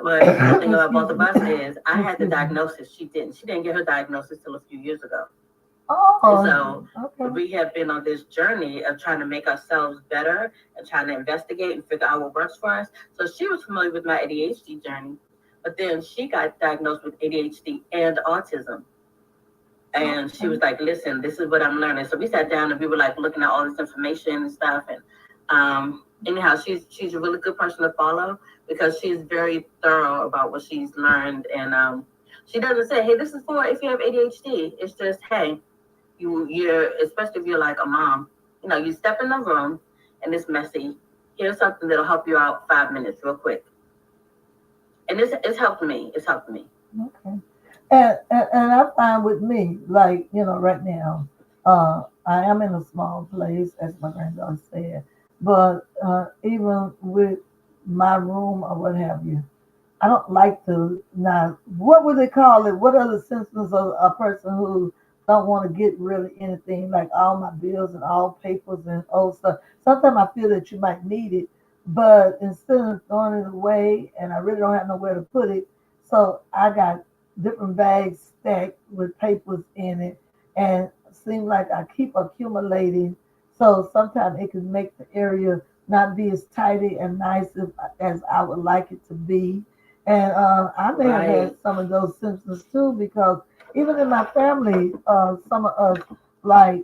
But the thing about both of us is I had the diagnosis. She didn't. She didn't get her diagnosis till a few years ago. And so we have been on this journey of trying to make ourselves better and trying to investigate and figure out what works for us. So she was familiar with my ADHD journey, but then she got diagnosed with ADHD and autism. And she was like, listen, this is what I'm learning. So we sat down and we were like looking at all this information and stuff. And anyhow, she's a really good person to follow because she's very thorough about what she's learned. And she doesn't say, hey, this is for if you have ADHD. It's just, hey, you're, especially if you're like a mom, you know, you step in the room and it's messy. Here's something that'll help you out 5 minutes real quick. And it's helped me. It's helped me. Okay. And I find with me, like, you know, right now, I am in a small place, as my granddaughter said, but even with my room or what have you, I don't like to now. What would they call it? What are the symptoms of a person who don't want to get really anything, like all my bills and all papers and old stuff? Sometimes I feel that you might need it, but instead of throwing it away, and I really don't have nowhere to put it, so I got different bags stacked with papers in it, and it seems like I keep accumulating. So sometimes it can make the area not be as tidy and nice as I would like it to be. And I may have had some of those symptoms too, because even in my family, some of us, like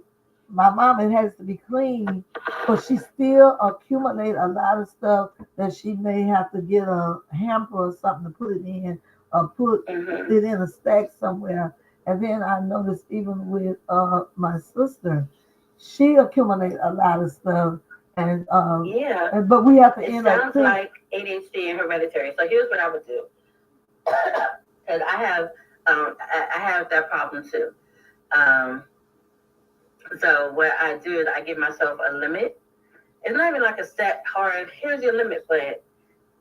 my mom, it has to be clean, but she still accumulate a lot of stuff that she may have to get a hamper or something to put it in, or put it in a stack somewhere. And then I noticed even with my sister, she accumulate a lot of stuff. And but we have to it end up. Sounds like ADHD and hereditary. So here's what I would do, because I have that problem too. So what I do is I give myself a limit. It's not even like a set hard, here's your limit, but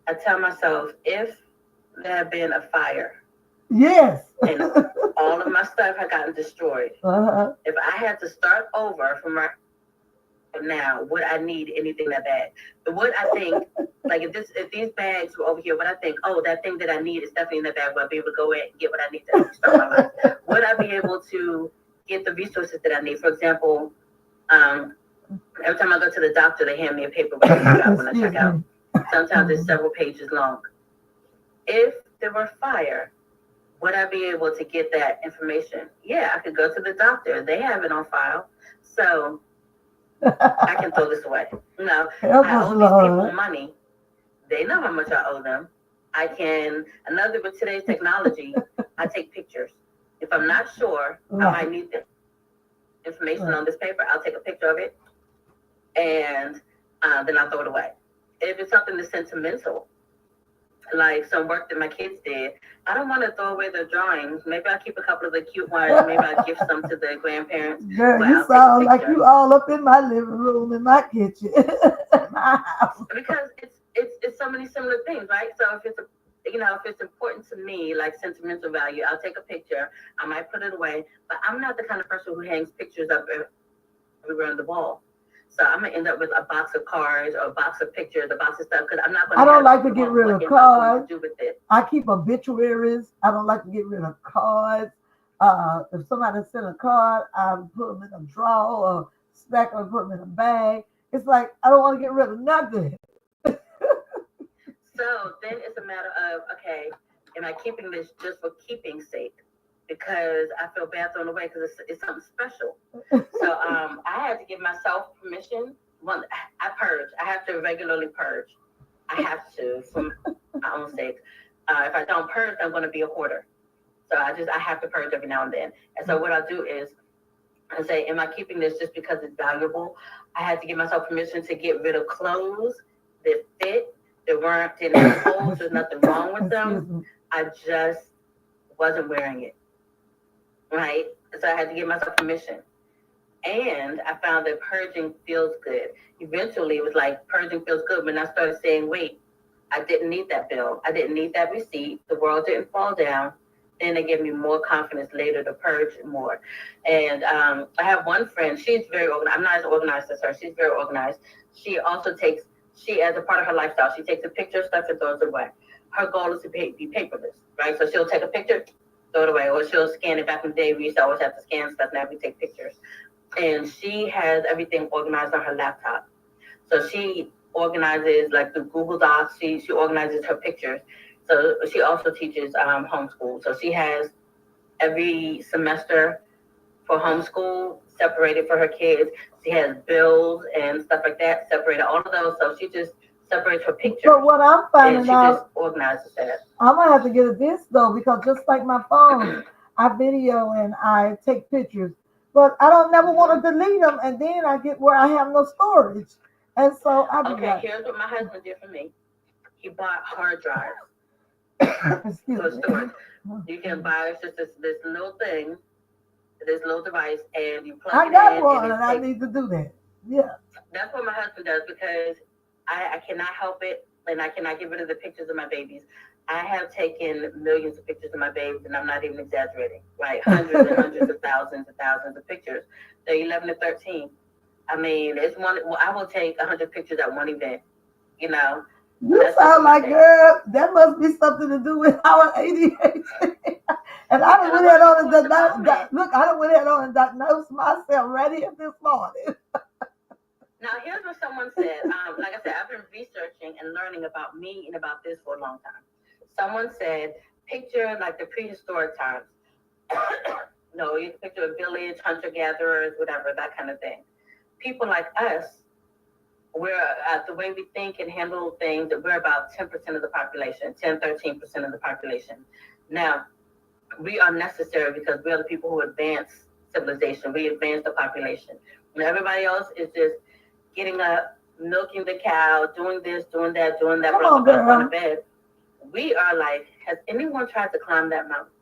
I tell myself if there had been a fire. Yes. And all of my stuff had gotten destroyed. If I had to start over from right now, would I need anything that bad? But what I think, like if these bags were over here, what I think, oh, that thing that I need is definitely in the bag. Will I be able to go in and get what I need to start my life? Would I be able to get the resources that I need? For example, every time I go to the doctor, they hand me a paper when I check out. Sometimes it's several pages long. If there were fire, would I be able to get that information? Yeah, I could go to the doctor. They have it on file. So I can throw this away. No, I owe these people money. They know how much I owe them. I can, with today's technology, I take pictures. If I'm not sure, I might need the information on this paper. I'll take a picture of it, and then I'll throw it away. If it's something that's sentimental, like some work that my kids did, I don't want to throw away their drawings. Maybe I'll keep a couple of the cute ones. Maybe I'll gift some to the grandparents. Girl, you sound like you all up in my living room, in my kitchen, my house. Because it's so many similar things, right? So if it's if it's important to me, like sentimental value, I'll take a picture. I might put it away, but I'm not the kind of person who hangs pictures up everywhere on the wall. So I'm gonna end up with a box of cards or a box of pictures, a box of stuff, because I'm not gonna. I don't like to get rid of cards. I keep obituaries. I don't like to get rid of cards. If somebody sent a card, I put them in a drawer or stack them and put them in a bag. It's like I don't want to get rid of nothing. So then it's a matter of, okay, am I keeping this just for keeping's sake? Because I feel bad throwing away because it's something special. So I had to give myself permission. I purge. I have to regularly purge. I have to, for my own sake. If I don't purge, I'm going to be a hoarder. So I have to purge every now and then. And so what I'll do is I say, am I keeping this just because it's valuable? I had to give myself permission to get rid of clothes that fit, that didn't have holes. There's nothing wrong with them. I just wasn't wearing it. Right? So I had to give myself permission. And I found that purging feels good. Eventually, it was like purging feels good when I started saying, wait, I didn't need that bill. I didn't need that receipt. The world didn't fall down. Then it gave me more confidence later to purge more. And I have one friend. She's very organized. I'm not as organized as her. She's very organized. She also as a part of her lifestyle, she takes a picture of stuff and throws it away. Her goal is to be paperless, right? So she'll take a picture, throw it away, or she'll scan it. Back in the day, we used to always have to scan stuff. Now we take pictures. And she has everything organized on her laptop. So she organizes like the Google Docs. She organizes her pictures. So she also teaches homeschool. So she has every semester for homeschool separated for her kids. She has bills and stuff like that separated, all of those. So she just separates her pictures. But what I'm finding out, just organizes that. I'm gonna have to get this though, because just like my phone, I video and I take pictures, but I don't never want to delete them, and then I get where I have no storage, and so I be like, here's what my husband did for me. He bought hard drives. Excuse me. Storage. You can buy just this little thing, this little device, and you plug it in. I got one, and I need to do that. Yeah. That's what my husband does, because I cannot help it, and I cannot get rid of the pictures of my babies. I have taken millions of pictures of my babies, and I'm not even exaggerating, right? Hundreds and hundreds of thousands of pictures. They're 11 to 13. I mean, it's one. Well, I will take 100 pictures at one event, You sound like, girl, that must be something to do with our ADHD. And I done went ahead on and diagnosed myself right here this morning. Now, here's what someone said. Like I said, I've been researching and learning about me and about this for a long time. Someone said, picture like the prehistoric times. No, you can picture a village, hunter-gatherers, whatever, that kind of thing. People like us, we're the way we think and handle things, we're about 10% of the population, 10, 13% of the population. Now, we are necessary because we are the people who advance civilization. We advance the population. And everybody else is just getting up, milking the cow, doing this, doing that, going to bed. We are like, has anyone tried to climb that mountain?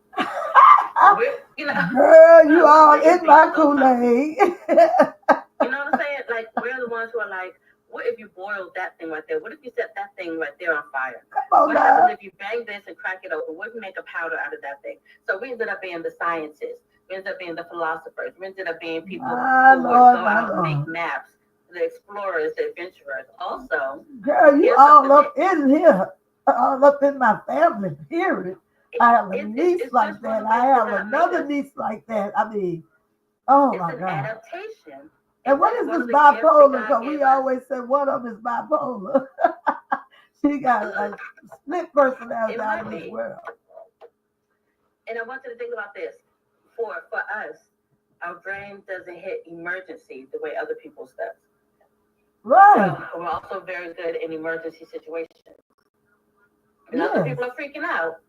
Girl, you are in my Kool-Aid. You know what I'm saying? Like, we're the ones who are like, what if you boiled that thing right there? What if you set that thing right there on fire? What happens if you bang this and crack it open? What if you make a powder out of that thing? So we ended up being the scientists. We ended up being the philosophers. We ended up being people who would go out and make maps, the explorers, the adventurers. Also, girl, you all up in here, all up in my family, period. I have a niece like that. I have another niece like that. I mean, oh my God. It's an adaptation. And what is this bipolar? Because we always said one of them is bipolar. She got a split personality out of this world. And I want you to think about this. For us, our brain doesn't hit emergency the way other people's does. Right. So we're also very good in emergency situations. And other people are freaking out.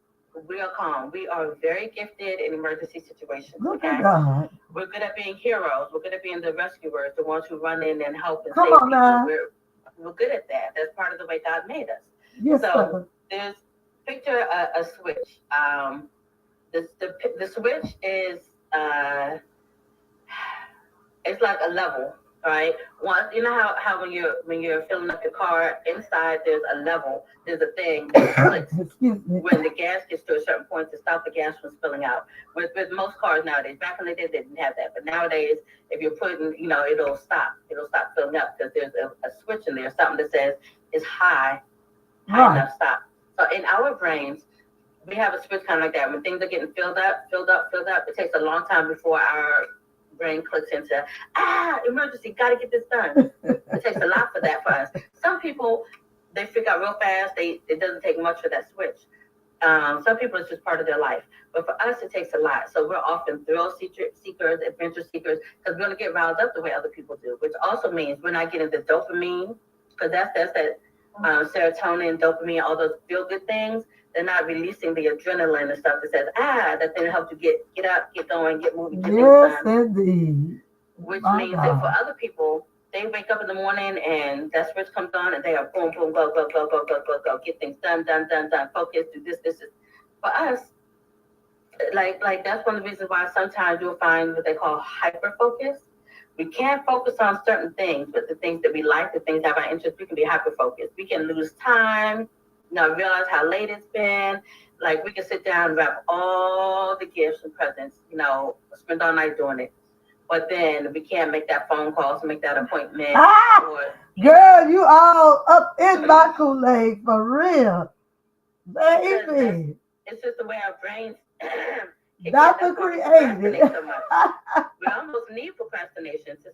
We are calm. We are very gifted in emergency situations. Look Okay, at God. we're good at being heroes. We're good at being the rescuers, the ones who run in and help and Come save on people. now. We're good at that. That's part of the way God made us. Yes, So sir. there's picture a switch. The switch is uh, it's like a level, right? Once you know how when you're filling up your car, inside there's a level, there's a thing that clicks Excuse me. when the gas gets to a certain point to stop the gas from spilling out. With most cars nowadays, back in the day they didn't have that, but nowadays if you're putting, it'll stop filling up because there's a switch in there, something that says it's high Right. enough, stop. So in our brains, we have a switch kind of like that. When things are getting filled up, it takes a long time before our brain clicks into emergency, gotta get this done. It takes a lot for that for us. Some people, they figure out real fast. It doesn't take much for that switch. Some people it's just part of their life, but for us it takes a lot. So we're often thrill seekers, adventure seekers, because we're gonna get riled up the way other people do, which also means we're not getting the dopamine, because that's that serotonin, dopamine, all those feel good things. They're not releasing the adrenaline and stuff that says that then helps you get up, get going, get moving, get Yes, things done. indeed. Which My means God. that for other people, they wake up in the morning and that switch comes on and they are boom, boom, go, go, go, go, go, go, go, get things done, focus, do this. For us, like that's one of the reasons why sometimes you'll find what they call hyper focus. We can't focus on certain things, but the things that we like, the things that have our interest, we can be hyper focused. We can lose time, realize how late it's been. Like we can sit down and wrap all the gifts and presents, spend all night doing it. But then we can't make that phone call to make that appointment. Girl, you all up in my Kool-Aid for real. Baby. It's just the way our brains Dr. Created. So much. We almost need procrastination to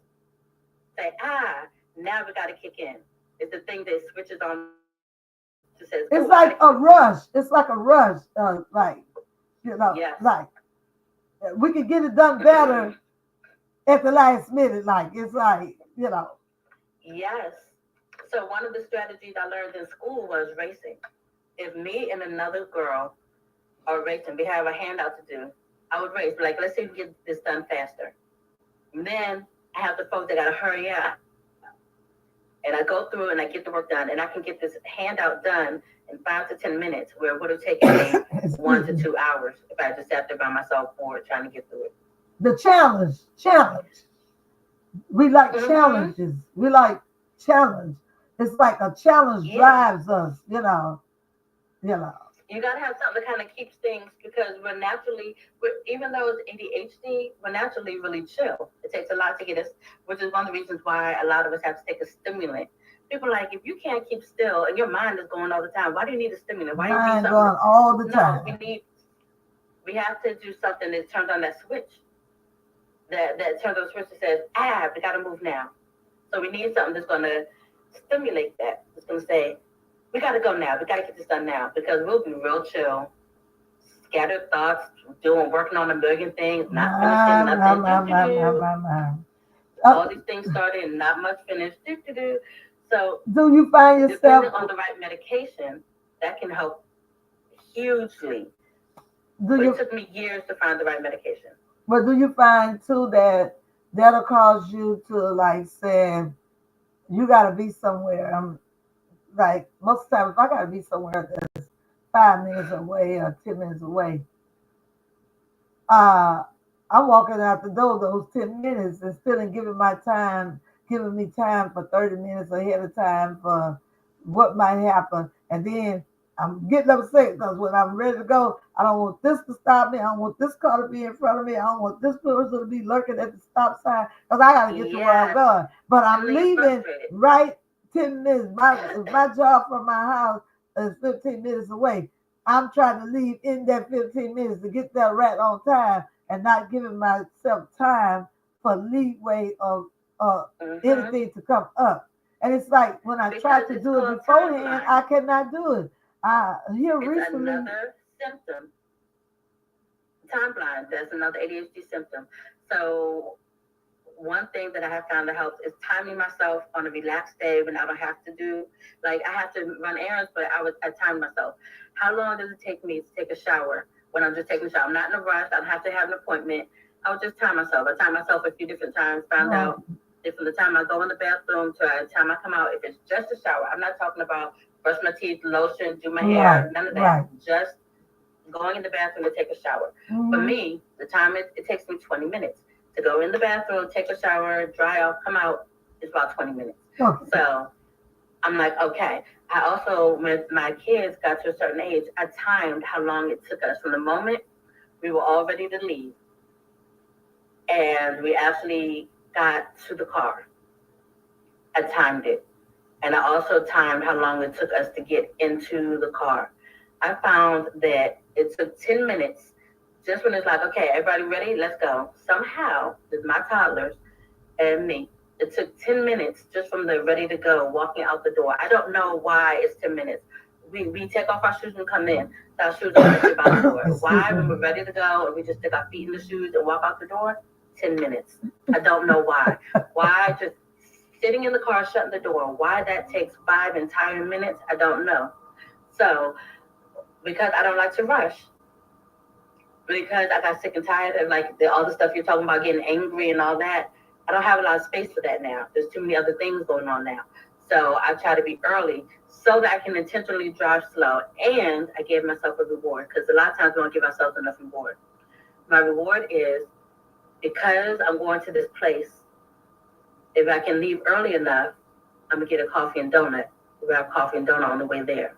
say, now we got to kick in. It's the thing that switches on to says, it's like a rush. It's like a rush. Yes. Like we could get it done better at the last minute. Like it's like, Yes. So one of the strategies I learned in school was racing. If me and another girl are racing, we have a handout to do, I would race. Like, let's see if we get this done faster. And then I have the folks that gotta hurry up. And I go through and I get the work done. And I can get this handout done in 5 to 10 minutes, where it would have taken me 1 to 2 hours if I just sat there by myself bored trying to get through it. The challenge. We like challenges. We like challenge. It's like a challenge drives us, You gotta have something that kind of keeps things, because even though it's ADHD, we're naturally really chill. It takes a lot to get us, which is one of the reasons why a lot of us have to take a stimulant. People are like, if you can't keep still and your mind is going all the time, why do you need a stimulant? Why do you need something going all the time? No, we have to do something that turns on that switch. That turns on the switch that says, we gotta move now. So we need something that's gonna stimulate that. It's gonna say, we gotta go now. We gotta get this done now, because we'll be real chill, scattered thoughts, working on a million things, not finishing nothing. All these things started and not much finished. So do you find yourself depending on the right medication that can help hugely? It took me years to find the right medication. But do you find too that that'll cause you to like say you gotta be somewhere? Like most of the time, if I gotta be somewhere that's 5 minutes away or 10 minutes away, I'm walking out the door those 10 minutes and still giving me time for 30 minutes ahead of time for what might happen. And then I'm getting upset because when I'm ready to go, I don't want this to stop me. I don't want this car to be in front of me. I don't want this person to be lurking at the stop sign, because I got to get to where I'm going. But I'm leaving right 10 minutes. My job from my house is 15 minutes away. I'm trying to leave in that 15 minutes to get there right on time and not giving myself time for leeway of anything to come up. And it's like when I try to do it beforehand, I cannot do it. Recently, another symptom. Time blind. That's another ADHD symptom. So one thing that I have found that helps is timing myself on a relaxed day when I don't have to do, like I have to run errands, but I time myself. How long does it take me to take a shower when I'm just taking a shower? I'm not in a rush. I don't have to have an appointment. I would just time myself. I time myself a few different times, found out if from the time I go in the bathroom to the time I come out, if it's just a shower, I'm not talking about brush my teeth, lotion, do my hair, none of that. Just going in the bathroom to take a shower. For me, the time it takes me 20 minutes to go in the bathroom, take a shower, dry off, come out, it's about 20 minutes. So I'm like, okay. I also, when my kids got to a certain age, I timed how long it took us from the moment we were all ready to leave and we actually got to the car. I timed it. And I also timed how long it took us to get into the car. I found that it took 10 minutes just when it's like, okay, everybody ready? Let's go. Somehow, with my toddlers and me, it took 10 minutes just from the ready to go, walking out the door. I don't know why it's 10 minutes. We take off our shoes and come in. So our shoes are right by the door. Why, when we're ready to go, and we just stick our feet in the shoes and walk out the door? 10 minutes. I don't know why. Why just sitting in the car, shutting the door, why that takes 5 entire minutes, I don't know. So, because I don't like to rush, because I got sick and tired of all the stuff you're talking about, getting angry and all that, I don't have a lot of space for that now. There's too many other things going on now. So I try to be early so that I can intentionally drive slow. And I gave myself a reward because a lot of times we don't give ourselves enough reward. My reward is because I'm going to this place, if I can leave early enough, I'm going to get a coffee and donut. Grab coffee and donut on the way there.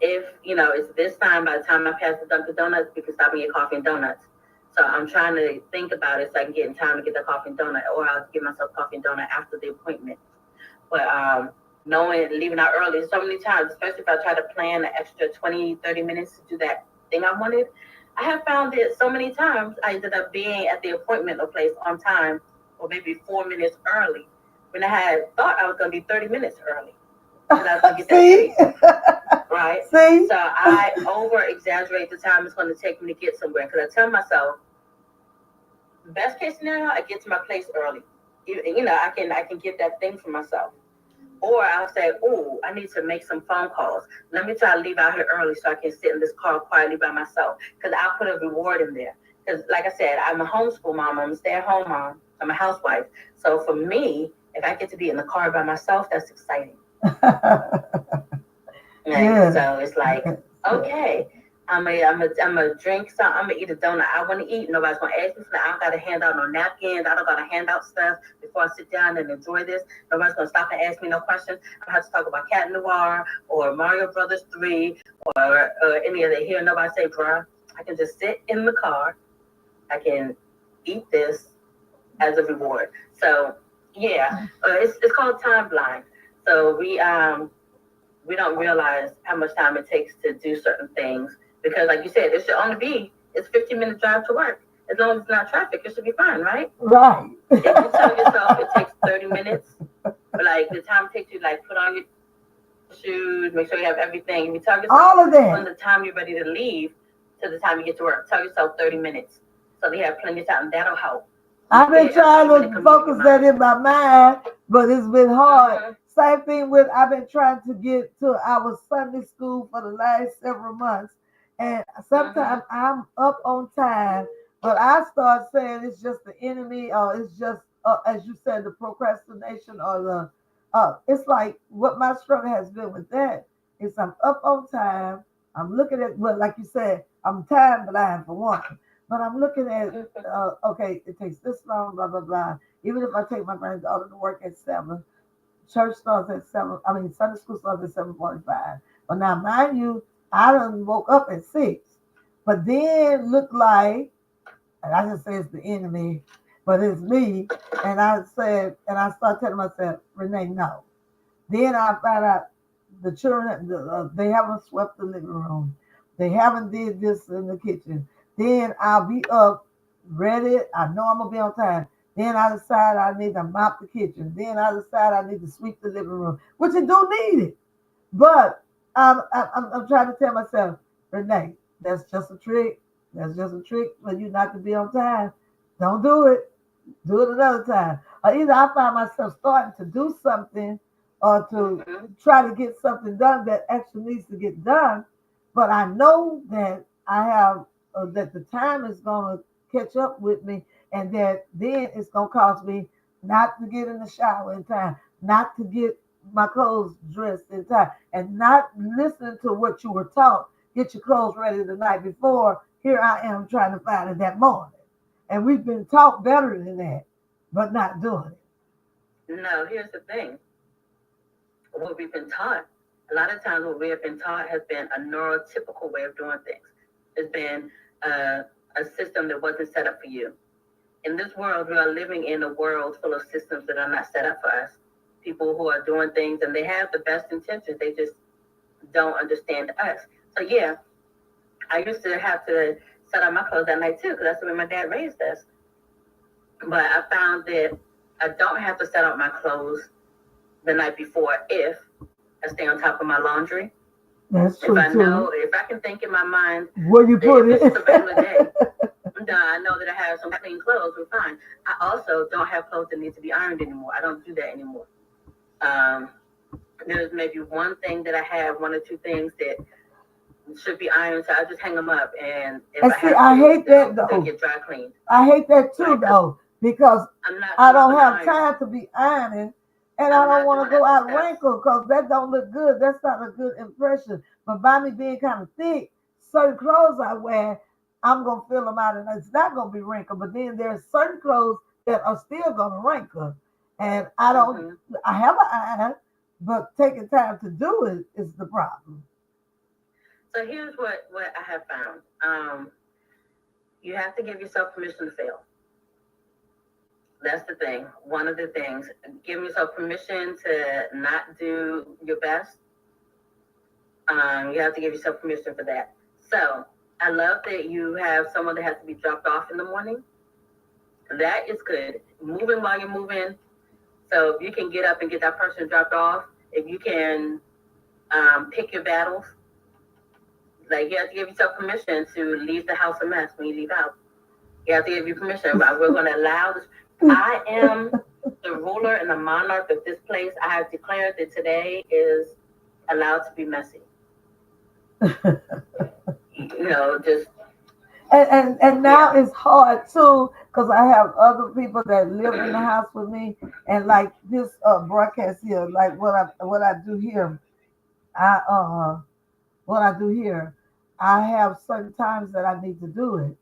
If, it's this time, by the time I pass the Dunkin' Donuts, we can stop and get coffee and donuts. So I'm trying to think about it so I can get in time to get the coffee and donut, or I'll give myself coffee and donut after the appointment. But leaving out early so many times, especially if I try to plan an extra 20, 30 minutes to do that thing I wanted, I have found it so many times I ended up being at the appointment or place on time, or maybe 4 minutes early, when I had thought I was going to be 30 minutes early. And I was going to get that right? See? So I over-exaggerate the time it's going to take me to get somewhere, because I tell myself, best case scenario, I get to my place early. I can get that thing for myself. Or I'll say, oh, I need to make some phone calls. Let me try to leave out here early so I can sit in this car quietly by myself, because I'll put a reward in there. Because like I said, I'm a homeschool mom. I'm a stay-at-home mom. I'm a housewife. So for me, if I get to be in the car by myself, that's exciting. Yeah. So it's like, okay, I'm a drink something. I'm gonna eat a donut I want to eat. Nobody's gonna ask me for that. I don't gotta hand out no napkins. I don't gotta hand out stuff before I sit down and enjoy this. Nobody's gonna stop and ask me no questions. I don't have to talk about Cat Noir or Mario Brothers 3 or any of that. Hear nobody say, bruh. I can just sit in the car. I can eat this as a reward. So yeah, it's called time blind. So we don't realize how much time it takes to do certain things, because like you said, it should only be, it's 15-minute drive to work. As long as it's not traffic, it should be fine, right? Right. If you tell yourself it takes 30 minutes, but like the time it takes you, like, put on your shoes, make sure you have everything. If you tell yourself all of that from the time you're ready to leave to the time you get to work, tell yourself 30 minutes. So they have plenty of time. That'll help. I've been trying to focus that in my mind, but it's been hard. Same thing with, I've been trying to get to our Sunday school for the last several months. And sometimes I'm up on time, but I start saying it's just the enemy, or it's just, as you said, the procrastination, or it's like what my struggle has been with that is I'm up on time. I'm looking at, well, like you said, I'm time blind for one. But I'm looking at, okay, it takes this long, blah, blah, blah. Even if I take my granddaughter to work at 7, church starts at 7. I mean, Sunday school starts at 7:45. But now, mind you, I done woke up at 6. But then look like, and I just say it's the enemy, but it's me. And I said, and I started telling myself, Renee, no. Then I found out the children, they haven't swept the living room. They haven't did this in the kitchen. Then I'll be up, ready. I know I'm gonna be on time. Then I decide I need to mop the kitchen. Then I decide I need to sweep the living room, which I do need it. But I'm trying to tell myself, Renee, that's just a trick. That's just a trick for you not to be on time. Don't do it. Do it another time. Or either I find myself starting to do something or to try to get something done that actually needs to get done. But I know that I have that the time is going to catch up with me, and that then it's going to cause me not to get in the shower in time, not to get my clothes dressed in time, and not listening to what you were taught. Get your clothes ready the night before. Here I am trying to find it that morning. And we've been taught better than that, but not doing it. No, here's the thing. What we've been taught, a lot of times what we have been taught has been a neurotypical way of doing things. It's been a system that wasn't set up for you. In this world, we are living in a world full of systems that are not set up for us. People who are doing things and they have the best intentions, they just don't understand us. So yeah, I used to have to set up my clothes at night too, because that's the way my dad raised us. But I found that I don't have to set up my clothes the night before if I stay on top of my laundry. That's true. If I can think in my mind where you put it. It's a regular day. I know that I have some clean clothes, we're fine. I also don't have clothes that need to be ironed anymore. I don't do that anymore. There's maybe one thing that I have, one or two things that should be ironed, so I just hang them up. And if I hate that though. They'll get dry cleaned. I hate that too though, because I don't have time to be ironing, and I don't want to go out wrinkled because that don't look good. That's not a good impression. But by me being kind of thick, certain clothes I wear, I'm gonna fill them out, and it's not gonna be wrinkled. But then there's certain clothes that are still gonna wrinkle, and I don't. I have an iron, but taking time to do it is the problem. So here's what I have found. You have to give yourself permission to fail. That's the thing. One of the things, giving yourself permission to not do your best. You have to give yourself permission for that. So I love that you have someone that has to be dropped off in the morning. That is good. Moving while you're moving. So if you can get up and get that person dropped off, if you can pick your battles, like you have to give yourself permission to leave the house a mess when you leave out. You have to give you permission. We're going to allow this. I am the ruler and the monarch of this place. I have declared that today is allowed to be messy. Just. And now it's hard too, because I have other people that live in the house with me, and like this broadcast here, like what I do here, what I do here, I have certain times that I need to do it.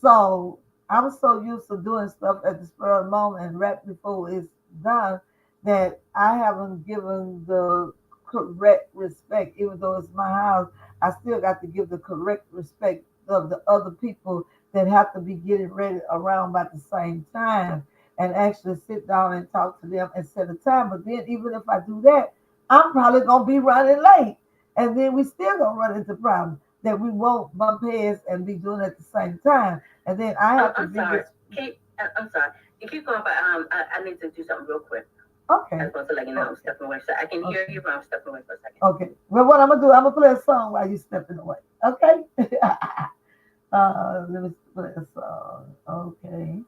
So I'm so used to doing stuff at the spur of the moment and right before it's done that I haven't given the correct respect. Even though it's my house, I still got to give the correct respect of the other people that have to be getting ready around by the same time, and actually sit down and talk to them and set a time. But then even if I do that, I'm probably going to be running late. And then we still going to run into problems that we won't bump heads and be doing at the same time. And then I have to I'm sorry. I'm sorry. You keep going, but I need to do something real quick. Okay. I just want to let you know I'm stepping away. So I can hear you, but I'm stepping away for a second. Okay. Well, what I'm going to do, I'm going to play a song while you're stepping away. Okay? Let me play a song. Okay.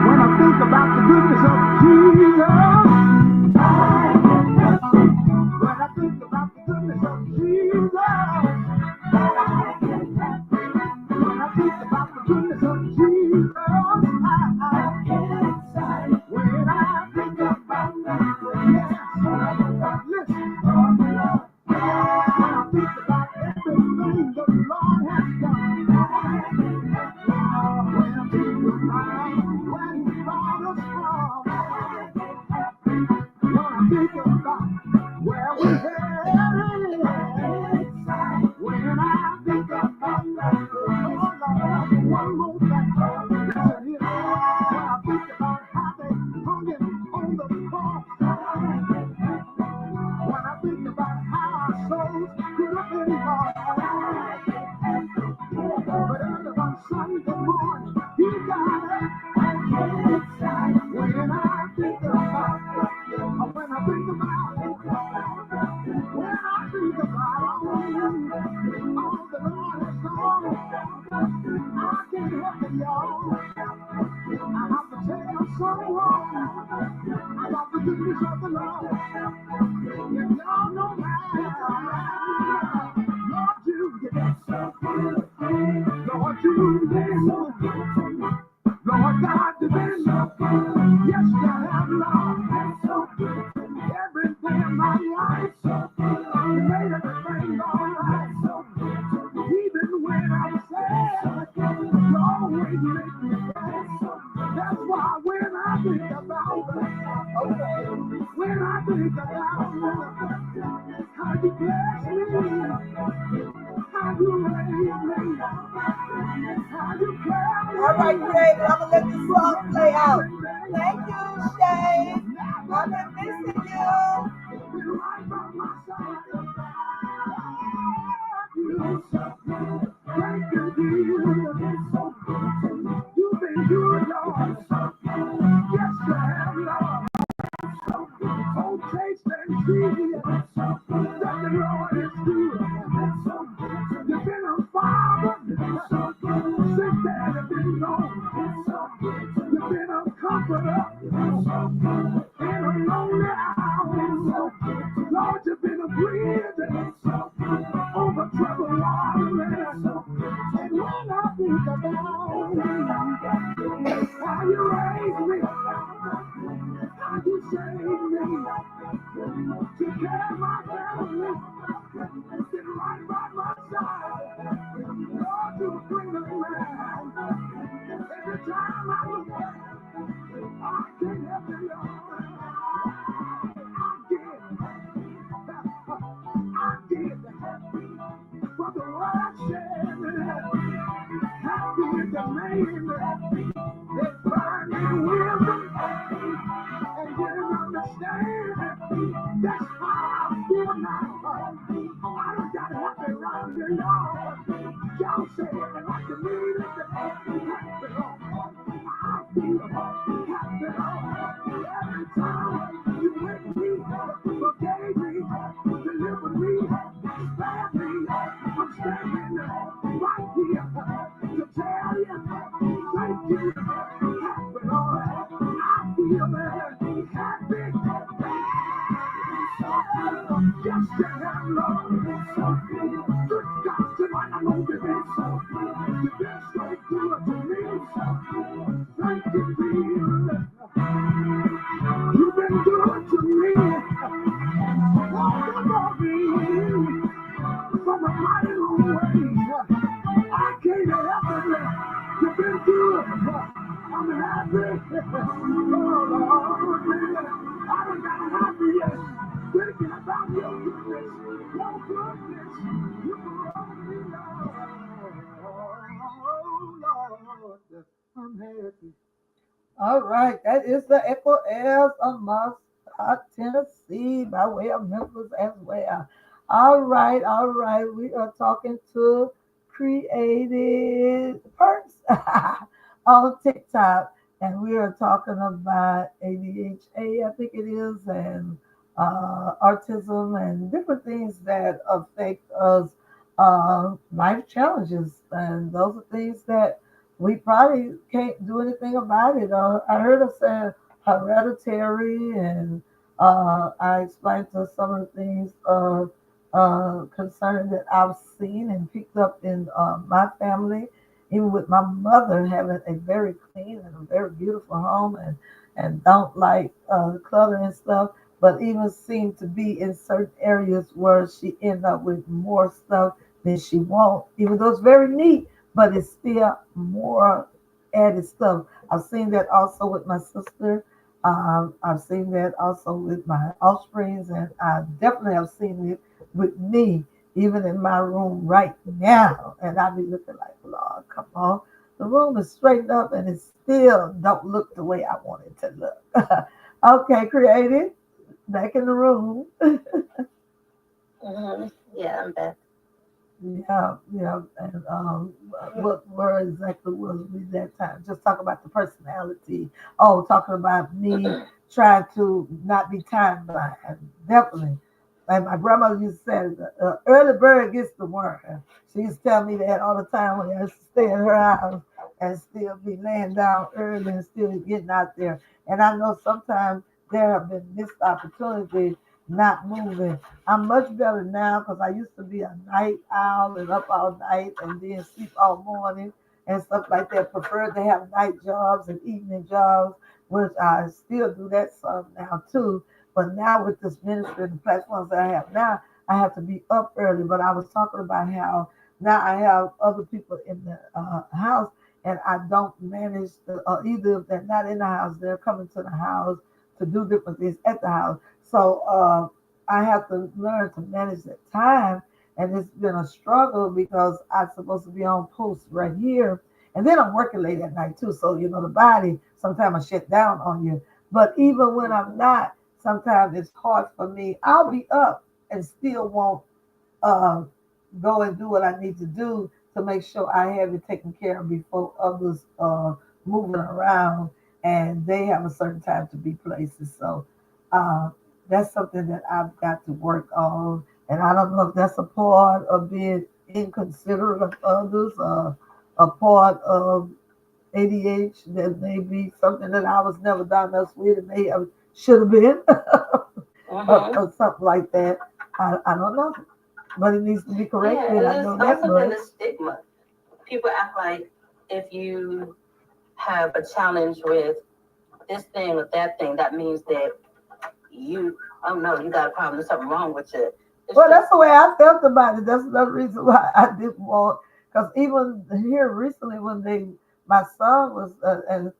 When I think about the goodness of Jesus, when I think about the goodness of Jesus, when I think about the goodness of Jesus, I get excited. When I think about the goodness, listen, when I think about everything the Lord has done, when I think about where He brought us from, when I think about where we're headed, when I think about oh Lord, one more thing, listen here, when I think about how they hung Him on the cross, when I think about how our souls could have been lost, but early one Sunday morning, He got up. When I think about, when I think about, when I think about all the Lord has done, I can't help it, y'all. I have to tell someone about the goodness of the Lord. If y'all know that, Lord, you've been so good. Lord, you've been so good. Lord God, you've been so good. Yes, you have, Lord. Been so good. Everything in my life, so good. You made everything all right. So good. Even when I'm sad, you always make me glad. That's why when I think about it, okay, when I think about it, how you bless me, how you raise me, how you care me. All right, Greg, I'm gonna let this song play out. Thank you, Shane. I've been missing you. You're right by my side. You're so good. Thank you, Jesus. You've been good, Lord. Yes, you have, Lord. Oh, taste and see that the Lord is good. You've been a father since dad has been gone. You've been a comforter in a lonely hour. Lord, you've been a bridge over troubled water. And when I think about how you raised me, how you saved me, took care of my family, been right by my side. Lord, you bring us around. Every time I look back, I can't help it, Lord. I did, for the word said, happy is the man that find in wisdom and didn't understand. That's how I feel now. I don't gotta have it right here, y'all. Y'all say it like you mean it. Happy, I feel happy every time you with me, forgave me, delivered me, spared me. I'm standing right here to tell you, thank you. Happy, Lord. I feel happy. Yes, you have, Lord. Good God, tonight I know you've been so good. You've been so good to me. Thank you, Jesus. You've been good to me. Oh, Lord, me from a mighty long way. I can't help it. You've been good. I'm happy. Oh, Lord, I don't got happy yet. Thinking about your goodness. Your goodness. You brought me, Lord. Oh, Lord. I'm happy. All right, that is the Echo Airs of Moscow, Tennessee, by way of Memphis as well. All right. We are talking to Creative Perks on TikTok, and we are talking about ADHD, I think it is, and autism, and different things that affect us, life challenges, and those are things that we probably can't do anything about it. I heard her say hereditary, and I explained to some of the things concerning that I've seen and picked up in my family, even with my mother having a very clean and a very beautiful home, and don't like clutter and stuff, but even seemed to be in certain areas where she ended up with more stuff than she won't, even though it's very neat, but it's still more added stuff. I've seen that also with my sister. I've seen that also with my offsprings, and I definitely have seen it with me, even in my room right now. And I be looking like, Lord, come on. The room is straightened up, and it still don't look the way I want it to look. Okay, creative, back in the room. Yeah, I'm back. Yeah, and what where exactly was we that time? Just talk about the personality. Oh, talking about me trying to not be time blind. Definitely. Like my grandmother used to say, the early bird gets the worm. She used to tell me that all the time when I used to stay in her house and still be laying down early and still getting out there. And I know sometimes there have been missed opportunities not moving. I'm much better now because I used to be a night owl and up all night and then sleep all morning and stuff like that. Preferred to have night jobs and evening jobs, which I still do that some now too. But now with this ministry and the platforms that I have now, I have to be up early. But I was talking about how now I have other people in the house, and I don't manage either if they're not in the house, they're coming to the house to do different things at the house. So I have to learn to manage that time, and it's been a struggle because I'm supposed to be on post right here, and then I'm working late at night too. So the body sometimes I shut down on you. But even when I'm not, sometimes it's hard for me. I'll be up and still won't uh, go and do what I need to do to make sure I have it taken care of before others moving around and they have a certain time to be places. So uh, that's something that I've got to work on. And I don't know if that's a part of being inconsiderate of others, a part of ADH that may be something that I was never diagnosed with and may have should have been or something like that. I don't know, but it needs to be corrected. Yeah, I and know there's that also been much. a stigma. People act like if you have a challenge with this thing or that thing, that means that you, oh no, you got a problem. There's something wrong with you. It's Well, that's just, the way I felt about it. That's another reason why I didn't want. Because even here recently, when my son was and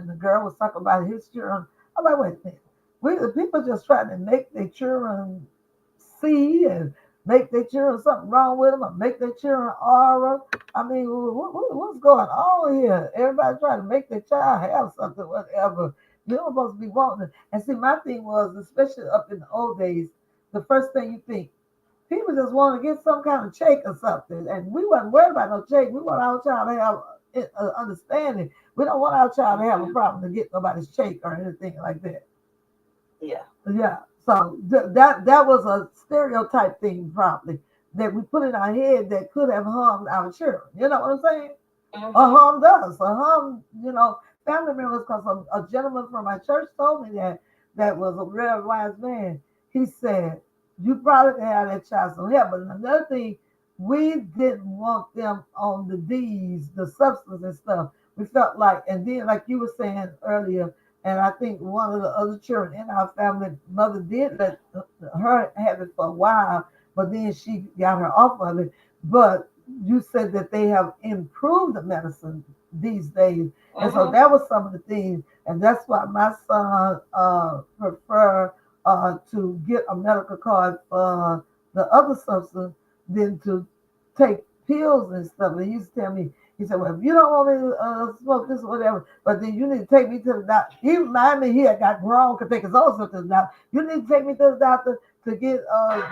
the girl was talking about his children, I'm like, wait a minute, we the people just trying to make their children see and make their children something wrong with them or make their children aura. I mean, what's going on here? Everybody trying to make their child have something, whatever. You're supposed to be wanting it. And see, my thing was, especially up in the old days, the first thing you think, people just want to get some kind of check or something. And we wasn't worried about no check. We want our child to have understanding. We don't want our child to have a problem to get nobody's check or anything like that. yeah. Yeah. So that was a stereotype thing probably that we put in our head that could have harmed our children. You know what I'm saying? Or harmed us, or harmed, family members. Because a gentleman from my church told me that was a real wise man. He said, "You probably can have that child some help." But another thing, we didn't want them on the D's, the substance and stuff. We felt like, and then like you were saying earlier, and I think one of the other children in our family, mother did let her have it for a while, but then she got her off of it. But you said that they have improved the medicine these days. And so that was some of the things. And that's why my son prefer to get a medical card for the other substance than to take pills and stuff. And he used to tell me, he said, well, if you don't want me to smoke this or whatever, but then you need to take me to the doctor. He reminded me he had got grown, could take his own stuff to the doctor. You need to take me to the doctor to get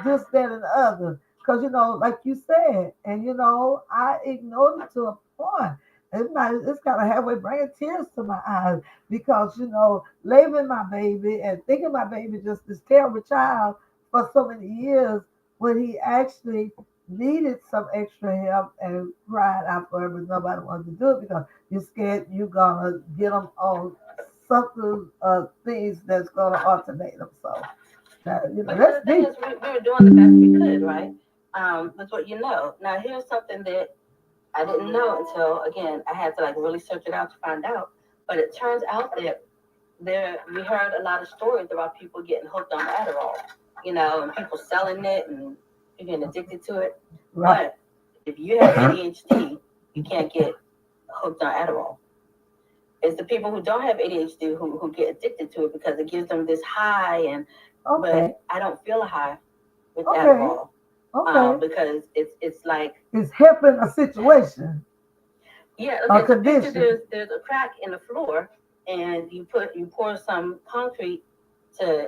this, that, and the other. Because, like you said, and, I ignored it to a point. It's kind of halfway bringing tears to my eyes because, leaving my baby and thinking my baby just this terrible child for so many years when he actually needed some extra help and cried out for it, but nobody wanted to do it because you're scared you're gonna get them on something things that's gonna alternate them. So Because that's the thing deep. is, we were doing the best we could, right? With what you know. Now, here's something that I didn't know until, again, I had to like really search it out to find out. But it turns out that we heard a lot of stories about people getting hooked on Adderall, and people selling it and getting addicted to it. Right. But if you have ADHD, you can't get hooked on Adderall. It's the people who don't have ADHD who get addicted to it because it gives them this high, and Okay. but I don't feel a high with Okay. Adderall Okay. because it's like It's helping a situation, yeah. a Okay, so picture condition. there's a crack in the floor, and you pour some concrete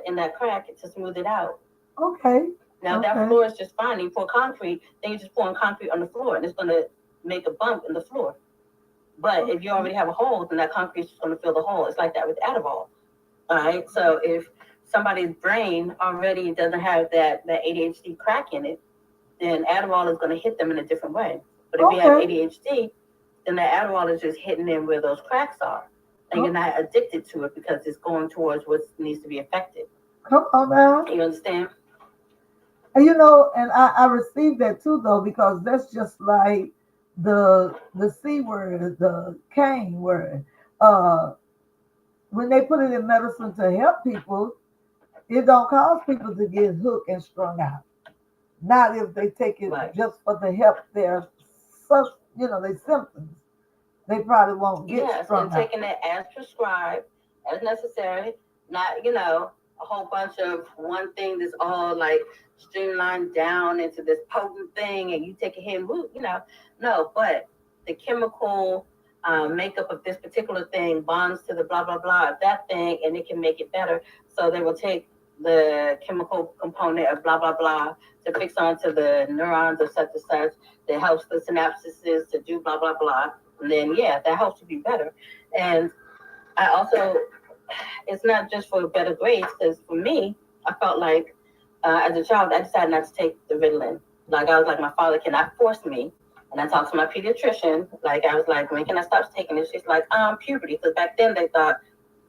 in that crack to smooth it out. Okay. Now that Okay. floor is just fine. You pour concrete, then you're just pouring concrete on the floor, and it's gonna make a bump in the floor. But if you already have a hole, then that concrete is just gonna fill the hole. It's like that with Adderall. All right. So if somebody's brain already doesn't have that ADHD crack in it, then Adderall is going to hit them in a different way. But if you have ADHD, then the Adderall is just hitting in where those cracks are. And you're not addicted to it because it's going towards what needs to be affected. Come on now. You understand? And you know, and I received that too though, because that's just like the C word, the cane word. Uh when they put it in medicine to help people, it don't cause people to get hooked and strung out. Not if they take it just for the help their their symptoms. They probably won't get strung and taking it as prescribed, as necessary, not, a whole bunch of one thing that's all like streamlined down into this potent thing and you take a hit and woo, no, but the chemical makeup of this particular thing bonds to the blah, blah, blah of that thing and it can make it better. So they will take the chemical component of blah, blah, blah to fix onto the neurons of such and such that helps the synapses to do blah, blah, blah. And then, that helps you be better. And I also, it's not just for better grades, because for me, I felt like as a child, I decided not to take the Ritalin. Like, I was like, my father cannot force me. And I talked to my pediatrician. Like, I was like, when can I stop taking it? She's like, puberty. Because back then they thought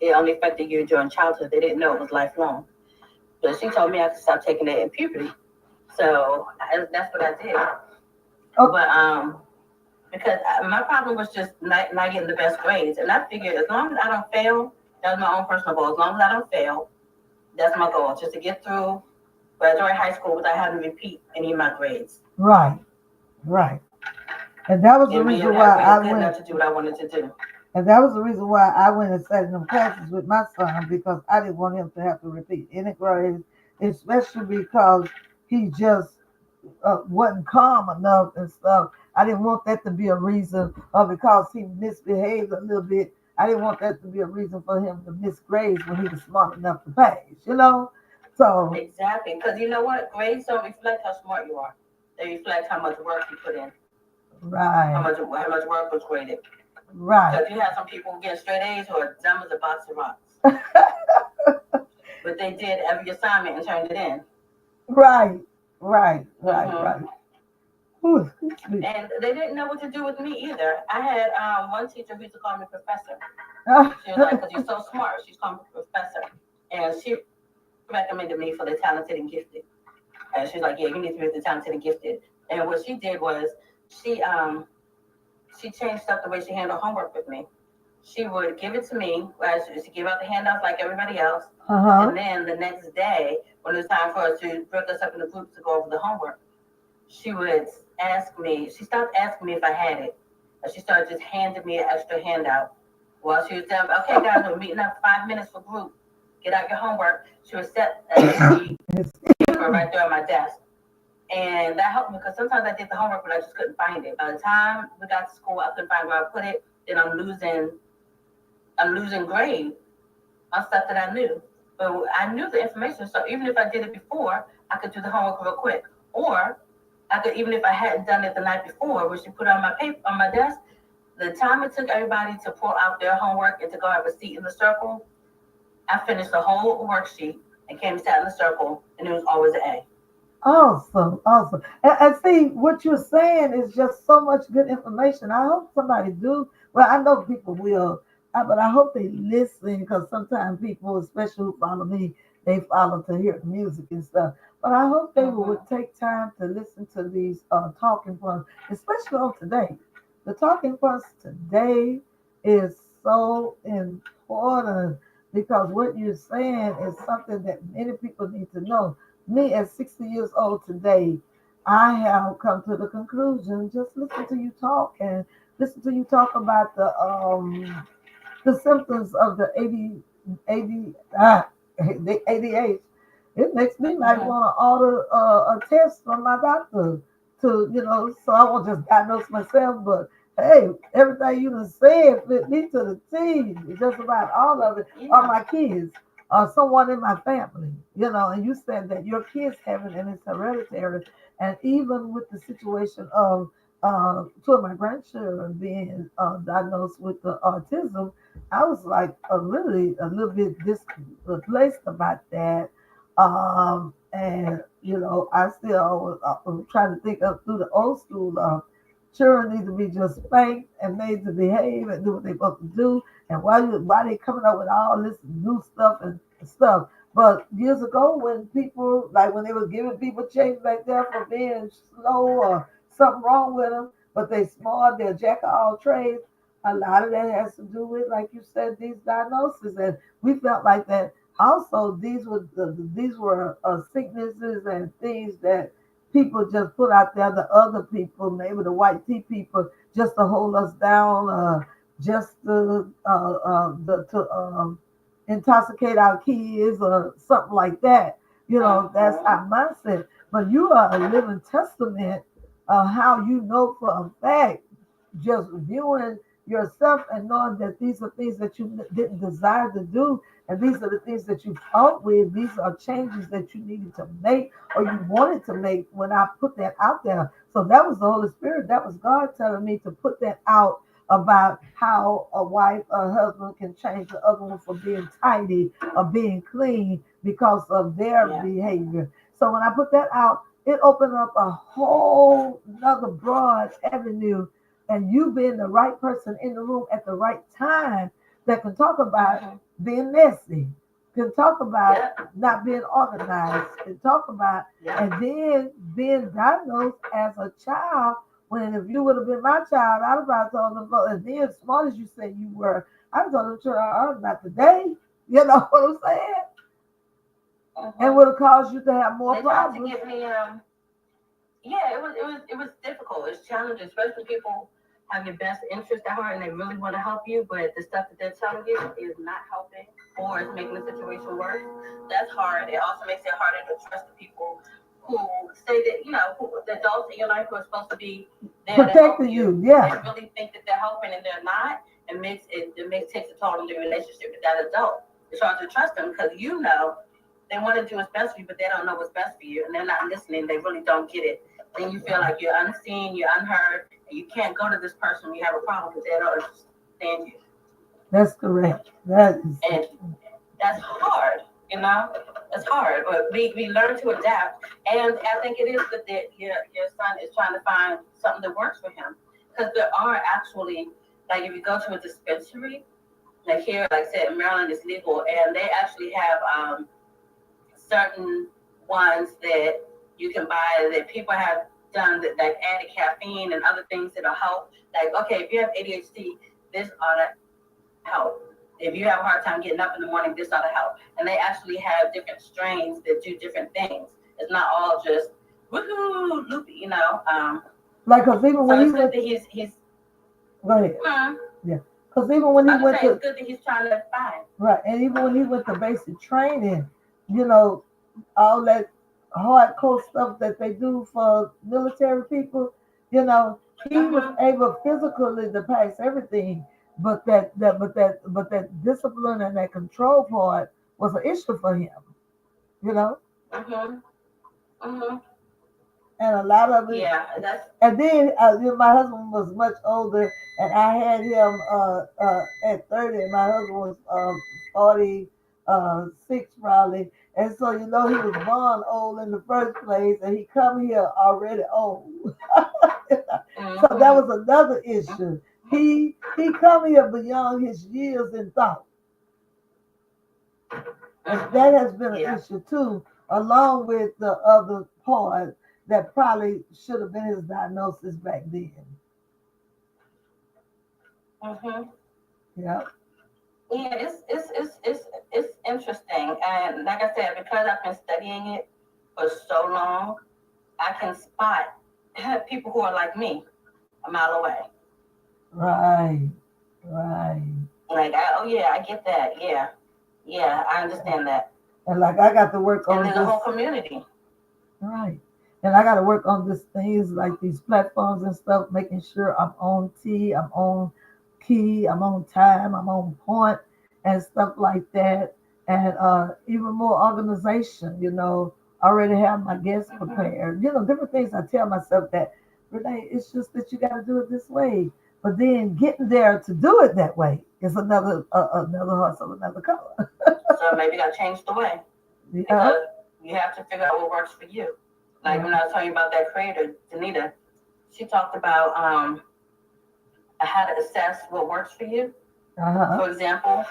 it only affected you during childhood. They didn't know it was lifelong. But she told me I could stop taking it in puberty. So that's what I did. But because my problem was just not getting the best grades. And I figured as long as I don't fail, that's my own personal goal. As long as I don't fail, that's my goal, just to get through, graduate high school without having to repeat any of my grades. Right. And that was the reason why I went to do what I wanted to do. And that was the reason why I went and sat in them classes with my son, because I didn't want him to have to repeat any grades, especially because he just wasn't calm enough and stuff. I didn't want that to be a reason, or because he misbehaved a little bit, I didn't want that to be a reason for him to miss grades when he was smart enough to pass, So exactly, because you know what? Grades don't reflect how smart you are. They reflect how much work you put in. Right. How much work was graded. Right. Because you have some people who get straight A's who are dumb as a box of rocks. But they did every assignment and turned it in. Right. Ooh, and they didn't know what to do with me either. I had one teacher who used to call me professor. She was like, because you're so smart, she's called me professor. And she recommended me for the talented and gifted. And she's like, yeah, you need to be with the talented and gifted. And what she did was she changed up the way she handled homework with me. She would give it to me, she give out the handouts like everybody else. And then the next day, when it was time for us to break us up in the groups to go over the homework, she would she stopped asking me if I had it. And she started just handing me an extra handout. Well, she was telling me, okay, guys, we're meeting up 5 minutes for group. Get out your homework. She would set a sheet right there on my desk. And that helped me because sometimes I did the homework, but I just couldn't find it. By the time we got to school, I couldn't find where I put it. Then I'm losing grade on stuff that I knew. But I knew the information, so even if I did it before, I could do the homework real quick. Or I could, even if I hadn't done it the night before, where she put it on my paper on my desk, the time it took everybody to pull out their homework and to go have a seat in the circle, I finished the whole worksheet and came and sat in the circle, and it was always an A. Awesome. And see, what you're saying is just so much good information. I hope somebody do. Well, I know people will, but I hope they listen, because sometimes people, especially who follow me, they follow to hear the music and stuff. But I hope they would take time to listen to these talking points, especially on today. The talking points today is so important, because what you're saying is something that many people need to know. Me at 60 years old today, I have come to the conclusion, just listen to you talk and listen to you talk about the symptoms of the the ADH. It makes me like want to order a test from my doctor to, so I won't just diagnose myself, but hey, everything you done said fit me to the T. Just about all of it are my kids or someone in my family, and you said that your kids have it and it's hereditary. And even with the situation of two of my grandchildren being diagnosed with the autism, I was like a little bit displaced about that. And I still was trying to think up through the old school. Children need to be just spanked and made to behave and do what they're supposed to do. And why they coming up with all this new stuff and stuff? But years ago, when people like when they was giving people change back there for being slow or something wrong with them, but they smart, they're jack of all trades. A lot of that has to do with, like you said, these diagnoses, and we felt like that. Also, these were sicknesses and things that people just put out there. The other people, maybe the white tea people, just to hold us down, just to intoxicate our kids or something like that. That's our mindset. But you are a living testament of how you know for a fact, just viewing yourself and knowing that these are things that you didn't desire to do, and these are the things that you fought with. These are changes that you needed to make or you wanted to make when I put that out there. So that was the Holy Spirit. That was God telling me to put that out about how a wife or husband can change the other one for being tidy or being clean because of their behavior. So when I put that out, it opened up a whole another broad avenue, and you being the right person in the room at the right time that can talk about being messy, can talk about not being organized, can talk about and then being diagnosed as a child. When if you would have been my child, I'd have probably told them, and then as smart as you said you were, I told them, child, not today. You know what I'm saying? And would have caused you to have more problems. To get me, it was difficult. It's challenging, especially people have your best interest at heart and they really want to help you, but the stuff that they're telling you is not helping or is making the situation worse. That's hard. It also makes it harder to trust the people who say that, the adults in your life who are supposed to be there protecting you. Yeah. They really think that they're helping and they're not. It takes a toll on the relationship with that adult. It's hard to trust them because they want to do what's best for you, but they don't know what's best for you and they're not listening. They really don't get it. Then you feel like you're unseen, you're unheard, and you can't go to this person when you have a problem because they don't understand you. That's correct. And that's hard, It's hard, but we learn to adapt. And I think it is good that your son is trying to find something that works for him. Because there are actually, like if you go to a dispensary, like here, like I said, in Maryland is legal, and they actually have certain ones that you can buy that people have done that like added caffeine and other things that'll help. Like, okay, if you have ADHD, this ought to help. If you have a hard time getting up in the morning, this ought to help. And they actually have different strains that do different things. It's not all just woohoo, loopy, Like, cause even when so it's he's go ahead. Yeah. Because even when he went to, it's good that he's trying to find. Right, and even when he went to basic training, all that hardcore stuff that they do for military people, he was able physically to pass everything, but that discipline and that control part was an issue for him, And a lot of it. Yeah, and then my husband was much older, and I had him at 30, and my husband was 46 probably. And so he was born old in the first place, and he come here already old. So that was another issue. He come here beyond his years in thought. And that has been an issue too, along with the other part that probably should have been his diagnosis back then. Yeah. Yeah, it's interesting, and like I said, because I've been studying it for so long, I can spot people who are like me a mile away. Right. Like, I get that. Yeah, I understand that. And like I got to work on this. And there's a whole community. Right. And I got to work on this things like these platforms and stuff, making sure I'm on I'm on key, I'm on time, I'm on point and stuff like that. And even more organization, already have my guests prepared. Different things I tell myself that Renee, it's just that you got to do it this way. But then getting there to do it that way is another hustle, another color. So maybe I changed the way Yeah. because you have to figure out what works for you. Like when I was telling you about that creator, Danita, she talked about how to assess what works for you. For example,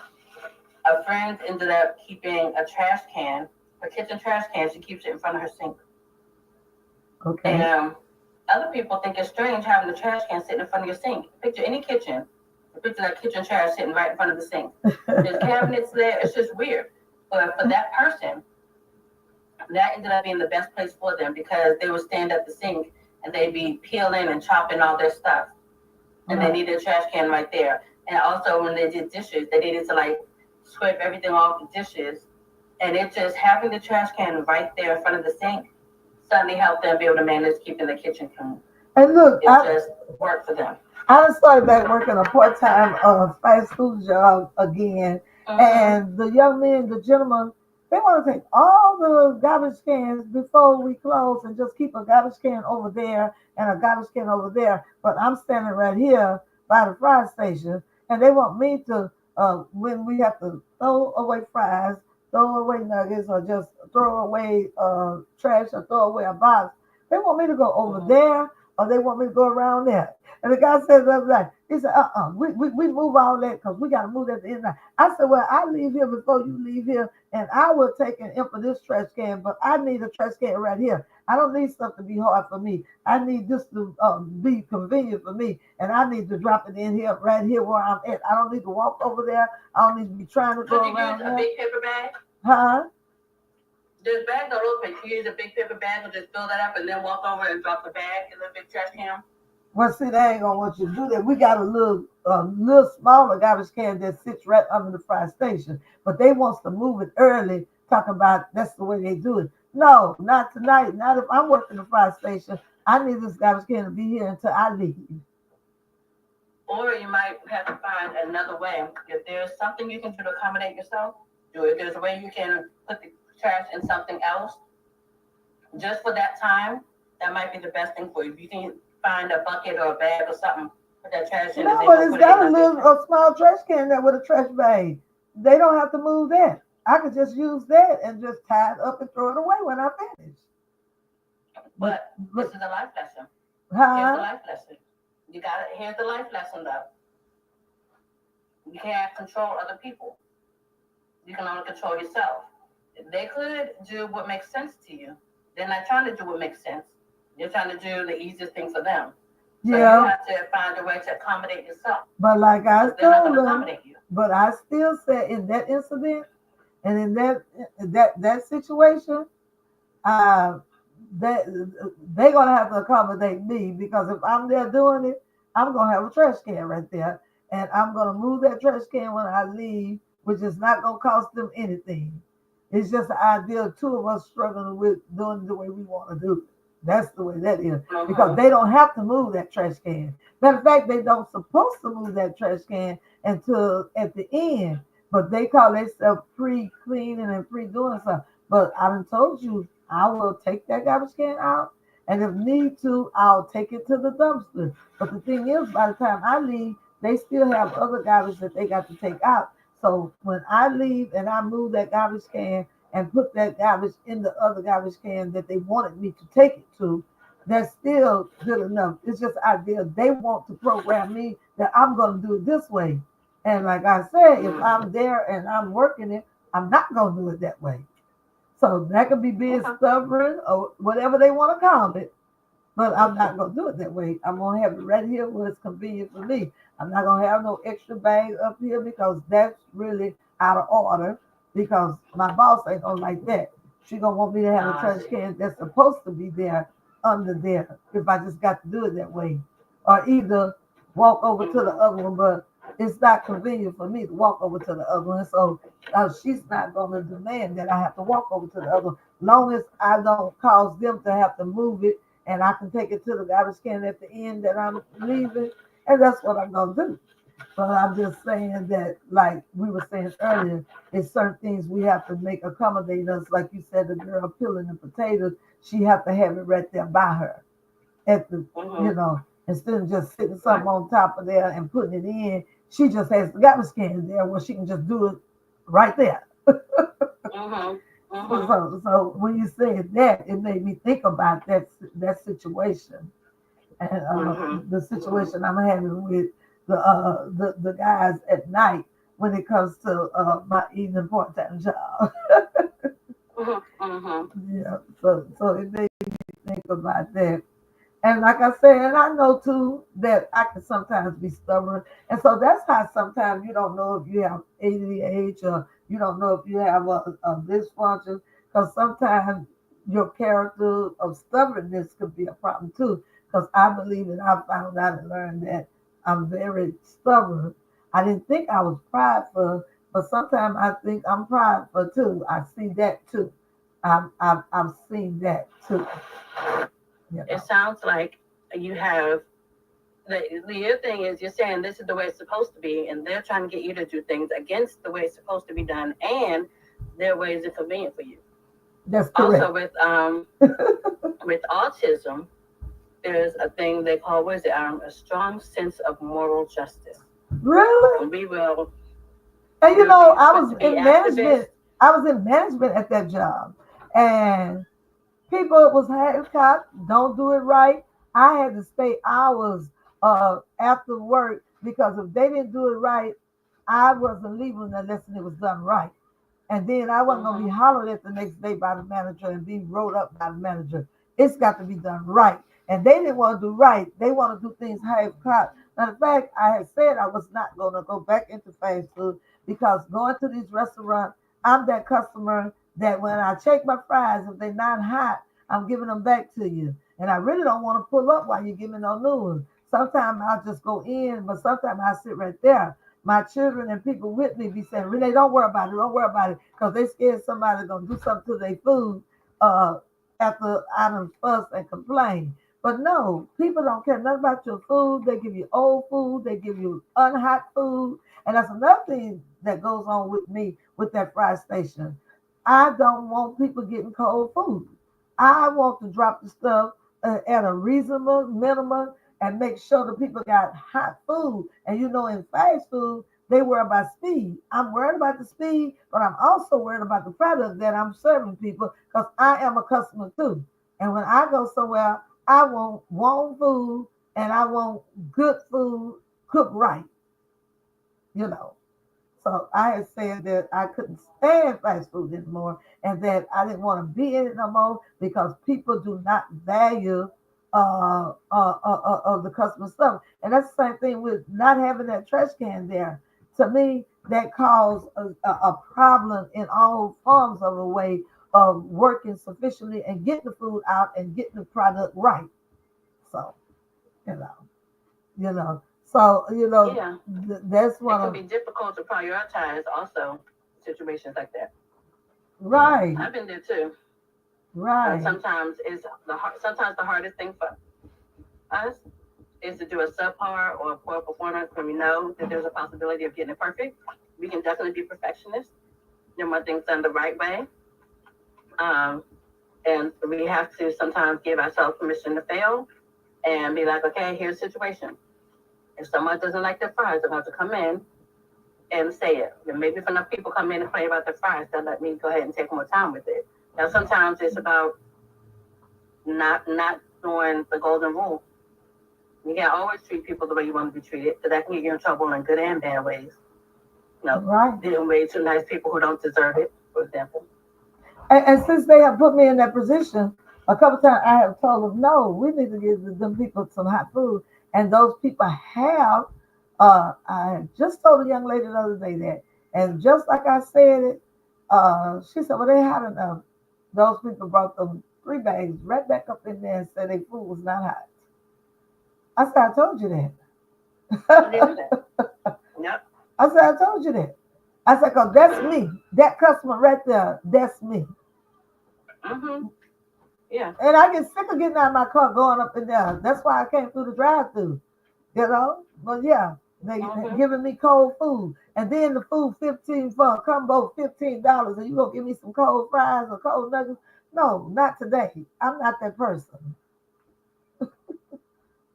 a friend ended up keeping a trash can, a kitchen trash can. She keeps it in front of her sink. Okay. And other people think it's strange having the trash can sitting in front of your sink. Picture any kitchen. Picture that kitchen trash sitting right in front of the sink. There's cabinets there. It's just weird. But for that person, that ended up being the best place for them because they would stand at the sink and they'd be peeling and chopping all their stuff. And they needed a trash can right there. And also when they did dishes, they needed to like scrape everything off the dishes. And it just having the trash can right there in front of the sink suddenly helped them be able to manage keeping the kitchen clean. And look, It just worked for them. I just started back working a part-time fast food job again. And the young men, the gentlemen, they want to take all the garbage cans before we close and just keep a garbage can over there and a garbage can over there. But I'm standing right here by the fry station, and they want me to, when we have to throw away fries, throw away nuggets, or just throw away trash or throw away a box, they want me to go over there or they want me to go around there. And the guy said the other day, he said, we move all that because we got to move at the end. I said, well, I leave here before you leave here, and I will take and empty this trash can, but I need a trash can right here. I don't need stuff to be hard for me. I need this to be convenient for me, and I need to drop it in here, right here where I'm at. I don't need to walk over there. I don't need to be trying to go around there. Could you use a big paper bag? Huh? There's bags all over. Can you use a big paper bag and just fill that up and then walk over and drop the bag in the big trash can? Well, see, they ain't gonna want you to do that. We got a little smaller garbage can that sits right under the fry station, but they wants to move it early. Talking about that's the way they do it. No, not tonight. Not if I'm working the fry station. I need this garbage can to be here until I leave. Or you might have to find another way. If there's something you can do to accommodate yourself, do it. If there's a way you can put the trash in something else, just for that time, that might be the best thing for you. If you can find a bucket or a bag or something, put that trash in. No, but it's got a small trash can there with a trash bag. They don't have to move that. I could just use that and just tie it up and throw it away when I finish. But this is a life lesson. Huh? Here's the life lesson. You got it. Here's the life lesson, though. You can't control other people. You can only control yourself. They could do what makes sense to you. They're not trying to do what makes sense. You're trying to do the easiest thing for them. So you have to find a way to accommodate yourself. But like I told them, you. But I still said in that incident and in that situation, that they're gonna have to accommodate me because if I'm there doing it, I'm gonna have a trash can right there, and I'm gonna move that trash can when I leave, which is not gonna cost them anything. It's just the idea of two of us struggling with doing the way we want to do it. That's the way that is. Because they don't have to move that trash can. Matter of fact, they don't supposed to move that trash can until at the end. But they call themselves pre-cleaning and pre-doing something. But I done told you, I will take that garbage can out. And if need to, I'll take it to the dumpster. But the thing is, by the time I leave, they still have other garbage that they got to take out. So when I leave and I move that garbage can and put that garbage in the other garbage can that they wanted me to take it to, that's still good enough. It's just the idea they want to program me that I'm going to do it this way. And like I said, if I'm there and I'm working it, I'm not going to do it that way. So that could be being stubborn or whatever they want to call it. But I'm not going to do it that way. I'm going to have it right here where it's convenient for me. I'm not going to have no extra bag up here because that's really out of order because my boss ain't going to like that. She going to want me to have a trash can that's supposed to be there under there if I just got to do it that way. Or either walk over to the other one, but it's not convenient for me to walk over to the other one. So she's not going to demand that I have to walk over to the other one. Long as I don't cause them to have to move it and I can take it to the garbage can at the end that I'm leaving. And that's what I'm going to do. But I'm just saying that, like we were saying earlier, it's certain things we have to make accommodate us. Like you said, the girl peeling the potatoes, she have to have it right there by her. at the, you know, instead of just sitting something on top of there and putting it in, she just has the garbage can there where she can just do it right there. So when you said that, it made me think about that situation and the situation I'm having with the guys at night when it comes to my evening part-time job. Yeah, so it made me think about that. And like I said, and I know too that I can sometimes be stubborn. And so that's how sometimes you don't know if you have ADHD or you don't know if you have a dysfunction. Because sometimes your character of stubbornness could be a problem too. Because I believe that I found out and learned that I'm very stubborn. I didn't think I was prideful, but sometimes I think I'm prideful too. I see that too. I've seen that too. You know? It sounds like you have the other thing is you're saying this is the way it's supposed to be, and they're trying to get you to do things against the way it's supposed to be done, and their way is inconvenient for you. That's correct. Also, with autism, there's a thing they call what is it? A strong sense of moral justice. Really? And we will. And you know, I was in management. I was in management at that job, and people was handicapped, don't do it right. I had to stay hours after work because if they didn't do it right, I wasn't leaving unless it was done right. And then I wasn't gonna be hollered at the next day by the manager and be wrote up by the manager. It's got to be done right. And they didn't want to do right. They want to do things half cocked. Matter of fact, I had said I was not gonna go back into fast food because going to these restaurants, I'm that customer that when I check my fries, if they're not hot, I'm giving them back to you. And I really don't want to pull up while you're giving no new ones. Sometimes I'll just go in, but sometimes I sit right there. My children and people with me be saying, Renee, don't worry about it, don't worry about it, because they scared somebody's gonna do something to their food uh, after I done fuss and complain. But no, people don't care nothing about your food. They give you old food, they give you unhot food. And that's another thing that goes on with me with that fry station. I don't want people getting cold food. I want to drop the stuff at a reasonable minimum and make sure the people got hot food. And you know, in fast food, they worry about speed. I'm worried about the speed, but I'm also worried about the product that I'm serving people because I am a customer too. And when I go somewhere, I want warm food and I want good food cooked right, you know. So I had said that I couldn't stand fast food anymore and that I didn't want to be in it no more because people do not value of the customer stuff. And that's the same thing with not having that trash can there. To me, that caused a problem in all forms of a way of working sufficiently and getting the food out and getting the product right. So, you know, you know. So, you know, Yeah, that's it one can of be difficult to prioritize also situations like that. right, I've been there too. right. Sometimes the hardest thing for us is to do a subpar or a poor performance when we know that there's a possibility of getting it perfect. We can definitely be perfectionists. You want things done the right way. Um, and we have to sometimes give ourselves permission to fail and be like, okay, here's the situation. If someone doesn't like their fries, they're going to come in and say it. And maybe if enough people come in and complain about their fries, they'll let me go ahead and take more time with it. Now, sometimes it's about not doing the golden rule. You can't always treat people the way you want to be treated, because that can get you in trouble in good and bad ways. You know, Right. dealing way too nice people who don't deserve it, for example. And since they have put me in that position, a couple times I have told them, no, we need to give them people some hot food. And those people have, I just told a young lady the other day that, and just like I said it, she said, well, they had enough. Those people brought them 3 bags right back up in there and said their food was not hot. I said, I told you They do that. that. Yep. I said, I told you that. I said, because that's me. That customer right there, that's me. Mm-hmm. Yeah. And I get sick of getting out of my car going up and down. That's why I came through the drive through, you know? But yeah, they giving me cold food. And then the food 15 for a combo, $15. And you gonna give me some cold fries or cold nuggets? No, not today. I'm not that person.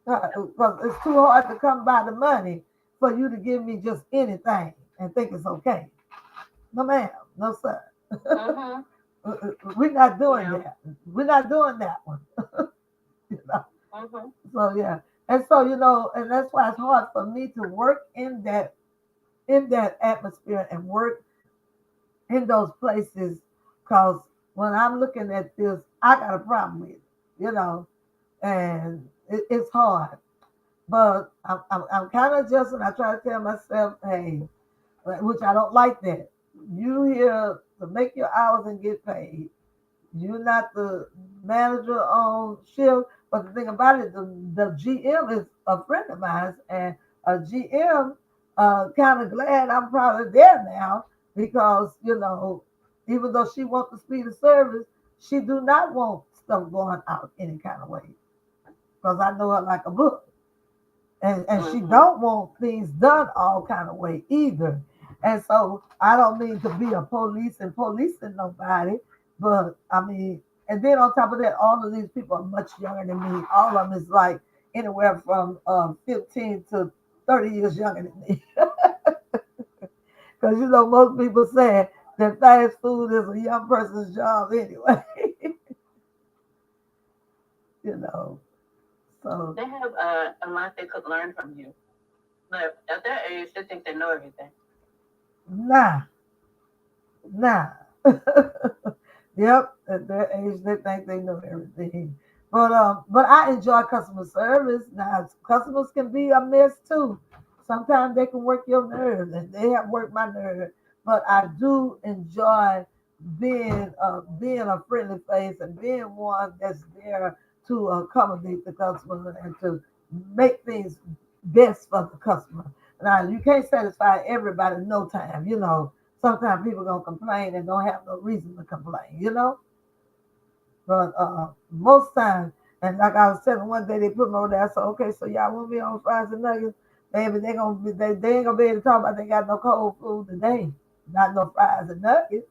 Because it's too hard to come by the money for you to give me just anything and think it's okay. No, ma'am. No, sir. Mm-hmm. We're not doing Yeah. that. We're not doing that one. You know? Mm-hmm. So yeah, and so and that's why it's hard for me to work in that atmosphere and work in those places, because when I'm looking at this, I got a problem with it, and it's hard. But I'm kind of adjusting. I try to tell myself, hey, which I don't like that. You here to make your hours and get paid. You're not the manager on shift. But the thing about it, the GM is a friend of mine, and a GM kind of glad I'm probably there now because even though she wants the speed of service, she do not want stuff going out any kind of way because I know her like a book, and she Mm-hmm. don't want things done all kind of way either. And so I don't mean to be a police and policing nobody, but I mean, and then on top of that, all of these people are much younger than me. All of them is like anywhere from 15 to 30 years younger than me. Because most people say that fast food is a young person's job anyway. you know. So They have a lot they could learn from you. But at that age, they think they know everything. nah, nah. Yep, at their age, they think they know everything. But I enjoy customer service. Now, customers can be a mess too. Sometimes they can work your nerves, and they have worked my nerves. But I do enjoy being a friendly face and being one that's there to accommodate the customer and to make things best for the customer. Now, you can't satisfy everybody in no time. Sometimes people gonna complain and don't have no reason to complain. But most times, and like I was telling one day, they put me on there. I said, okay, so y'all want me on fries and nuggets? Baby, they ain't gonna be able to talk about they got no cold food today, not no fries and nuggets,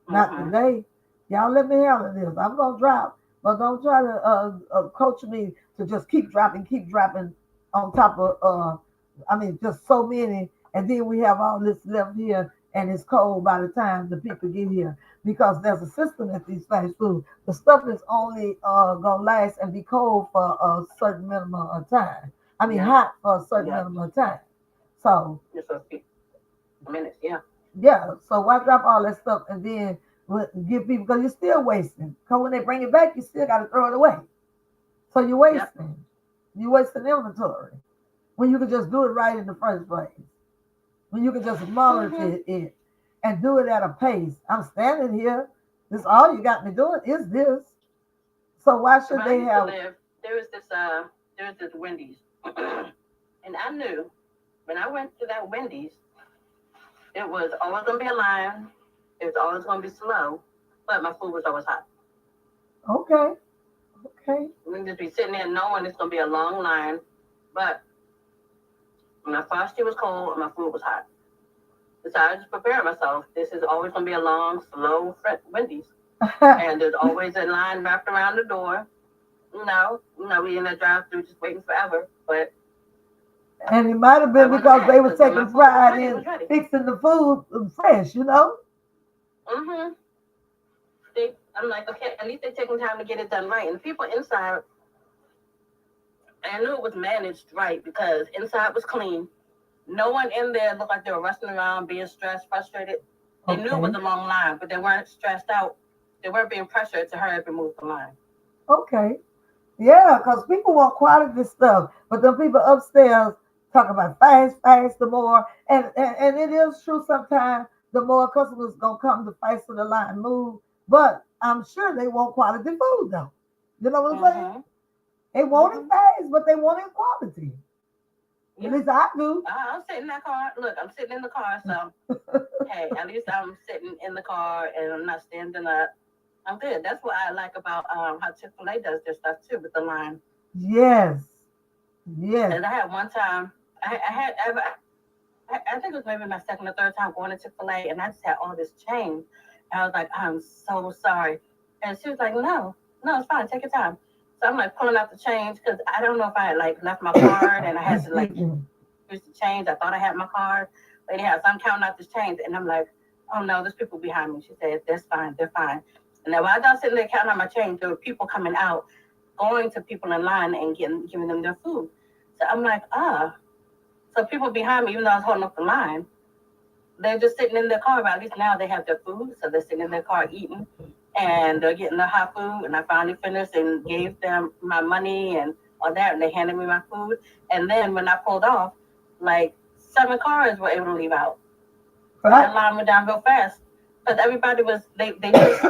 not Mm-hmm. today. Y'all let me handle this. I'm gonna drop, but don't try to coach me to just keep dropping on top of I mean, just so many, and then we have all this left here, and it's cold by the time the people get here because there's a system at these fast food. The stuff is only gonna last and be cold for a certain minimum of time. I mean, Yeah. hot for a certain Yeah. minimum of time. So Just a few minutes. Yeah. yeah, so why drop all that stuff and then give people because you're still wasting. Because when they bring it back, you still got to throw it away. So you're Yep. wasting. You're wasting inventory when you could just do it right in the first place. When you could just Mm-hmm. monitor it and do it at a pace. I'm standing here. This all you got me doing is this. So why should Where I they used to have? live, there was this Wendy's, and I knew when I went to that Wendy's, it was always gonna be a line. It was always gonna be slow, but my food was always hot. Okay, okay, We just be sitting there knowing it's gonna be a long line, but my frosty was cold and my food was hot. So I just prepared myself. This is always gonna be a long, slow Wendy's, and there's always a line wrapped around the door. We in the drive-through just waiting forever. But and it might have I been wasn't because mad they were because when my taking food was pride ready, it in was ready. fixing the food fresh. Mm-hmm. I'm like, okay, at least they're taking time to get it done right. And the people inside, I knew it was managed right because inside was clean. No one in there looked like they were rushing around, being stressed, frustrated. They knew it was Okay, a long line, but they weren't stressed out. They weren't being pressured to hurry up and move the line. okay. Yeah, because people want quality stuff, but the people upstairs talk about fast, fast, the more. And it is true sometimes the more customers gonna come, the faster the line move. But I'm sure they want quality food though. You know what I'm saying? Mm-hmm. They want it Mm-hmm. fast, but they want it quality. At Yeah. least I do. I'll sit in that car. Look, I'm sitting in the car, so hey, at least I'm sitting in the car and I'm not standing up. I'm good. That's what I like about how Chick-fil-A does their stuff too with the line. Yes. Yes. And I had one time, I had ever, I think it was maybe my second or third time going to Chick-fil-A, and I just had all this change. And I was like, I'm so sorry. And she was like, no, it's fine. Take your time. So I'm like pulling out the change because I don't know if I had like left my card and I had to like use the change. I thought I had my card. But anyhow, so I'm counting out this change and I'm like, oh no, there's people behind me. She said, that's fine, they're fine. And then while I was sitting there counting out my change, there were people coming out, going to people in line and giving them their food. So I'm like, so people behind me, even though I was holding up the line, they're just sitting in their car, but at least now they have their food, so they're sitting in their car eating, and they're getting their hot food. And I finally finished and gave them my money and all that, and they handed me my food. And then when I pulled off, like 7 cars were able to leave out. That line went down real fast, because everybody was they just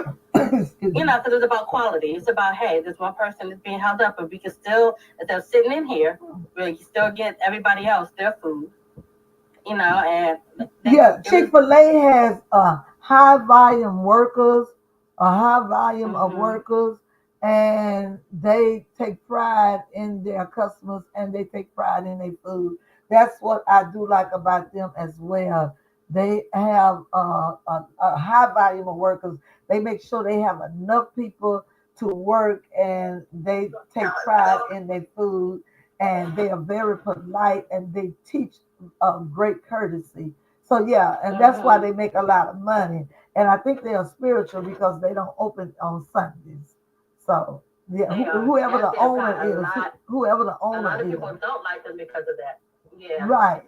because it's about quality. It's about, hey, this one person is being held up, but we can still, if they're sitting in here, we can still get everybody else their food. And Chick-fil-A has high volume workers, a high volume of workers, and they take pride in their customers and they take pride in their food. That's what I do like about them as well. They have a high volume of workers. They make sure they have enough people to work, and they take pride in their food, and they are very polite, and they teach great courtesy. So yeah, and that's why they make a lot of money. And I think they are spiritual because they don't open on Sundays. So yeah, whoever the owner is, whoever the owner is. A lot of people don't like them because of that. Yeah. Right.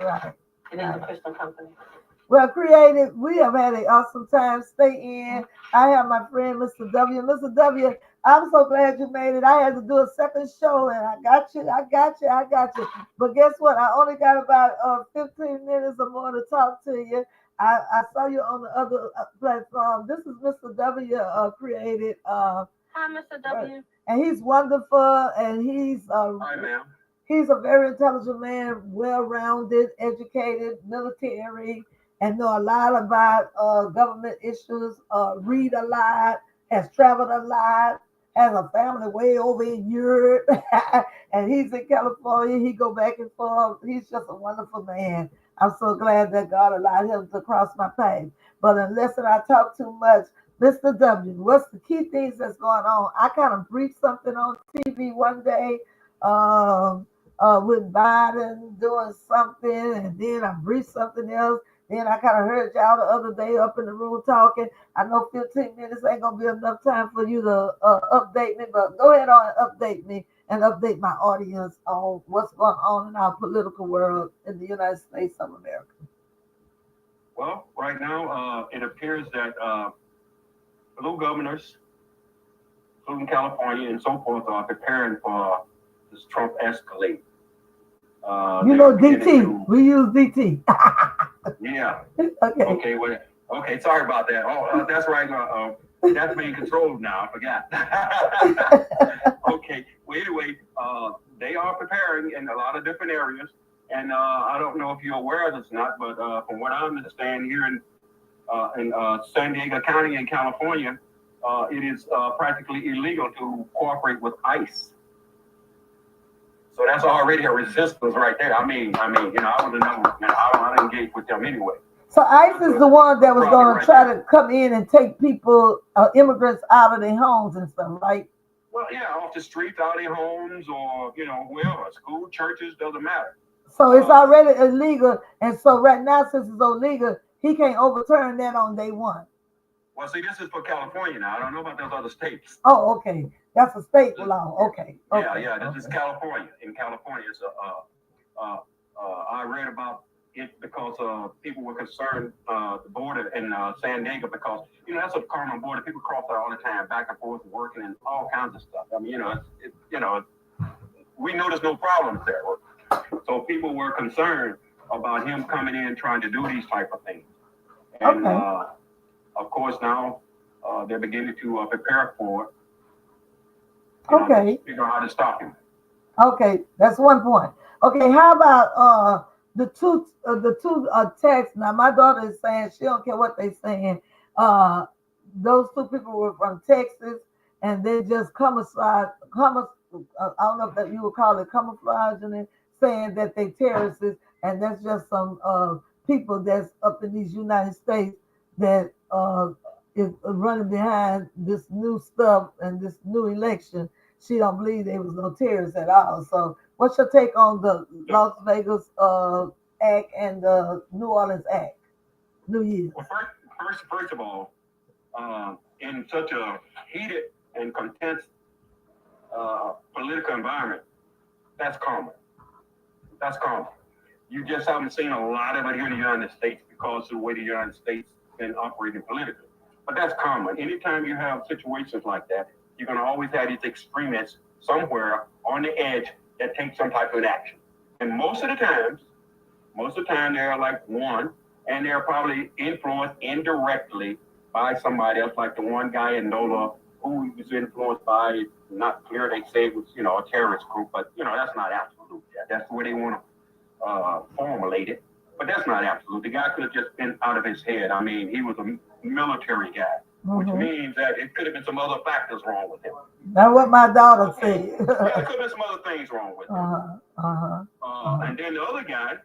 Right. It is a Christian company. Well, Creative, we have had an awesome time. Stay in. I have my friend, Mr. W. Mr. W, I'm so glad you made it. I had to do a second show, and I got you. But guess what? I only got about 15 minutes or more to talk to you. I saw you on the other platform. This is Mr. W created. Hi, Mr. W. And he's wonderful, and Hi, ma'am. He's a very intelligent man, well-rounded, educated, military, and know a lot about government issues, read a lot, has traveled a lot, has a family way over in Europe, and he's in California. He go back and forth. He's just a wonderful man. I'm so glad that God allowed him to cross my path. But unless I talk too much, Mr. W, what's the key things that's going on? I kind of briefed something on TV one day. With Biden doing something, and then I briefed something else. Then I kind of heard y'all the other day up in the room talking. I know 15 minutes ain't gonna be enough time for you to update me, but go ahead on and update me and update my audience on what's going on in our political world in the United States of America. Well, right now, it appears that blue governors, including California and so forth, are preparing for this Trump escalate. DT. We use DT. Yeah. Okay. Okay. Sorry about that. Oh, that's right. That's being controlled now. I forgot. Okay. Well, anyway, they are preparing in a lot of different areas, and I don't know if you're aware of this or not, but from what I understand, here in San Diego County in California, it is practically illegal to cooperate with ICE. So that's already a resistance right there. I mean, I would have never, I don't engage with them anyway. So ICE is the one that was going to try to come in and take people, immigrants, out of their homes and stuff, right? Well, yeah, off the streets, out of their homes, or wherever, school, churches, doesn't matter. So it's already illegal, and so right now, since it's illegal, he can't overturn that on day one. Well, see, this is for California now. I don't know about those other states. Oh, okay. That's a state law. Okay. Yeah. This is California. In California, it's I read about it because people were concerned the border in San Diego because that's a common border. People cross there all the time, back and forth, working and all kinds of stuff. I mean, we know there's no problems there. So people were concerned about him coming in trying to do these type of things. And of course now they're beginning to prepare for it. Figure out how to stop him. Okay, that's one point. Okay, how about the two texts? Now my daughter is saying she don't care what they're saying. Those two people were from Texas, and they just camouflage. I don't know if that you would call it camouflaging it, saying that they terrorists, and that's just some people that's up in these United States that is running behind this new stuff and this new election. she don't believe there was no terrorists at all. So what's your take on the Las Vegas Act and the New Orleans Act? New Year's. Well, first of all, in such a heated and intense political environment, that's common. That's common. You just haven't seen a lot of it here in the United States because of the way the United States has been operating politically. But that's common. Anytime you have situations like that, you're going to always have these extremists somewhere on the edge that take some type of action. And most of the time they're like one, and they're probably influenced indirectly by somebody else, like the one guy in NOLA who he was influenced by. Not clear, they say it was, a terrorist group, but, that's not absolute yet. That's the way they want to formulate it. But that's not absolute. The guy could have just been out of his head. I mean, he was a military guy, which means that it could have been some other factors wrong with him. That's what my daughter said. Yeah, it could have been some other things wrong with him. And then the other guy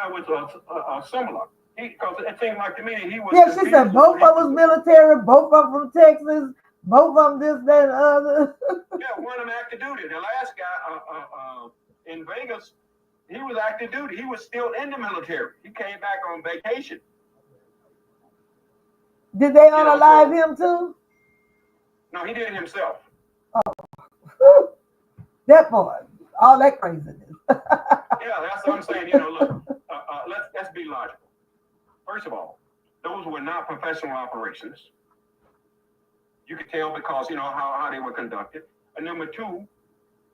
was similar. Because it seemed like to me he was. Yeah, she said both of them was military, both of them from Texas, both of them this, that, and other. Yeah, one of them active duty. The last guy in Vegas, he was active duty. He was still in the military. He came back on vacation. Did they unalive him too? No, he did it himself. Oh, that boy, all that craziness. Yeah, that's what I'm saying. Look, let's be logical. First of all, those were not professional operations. You could tell because how they were conducted. And number two,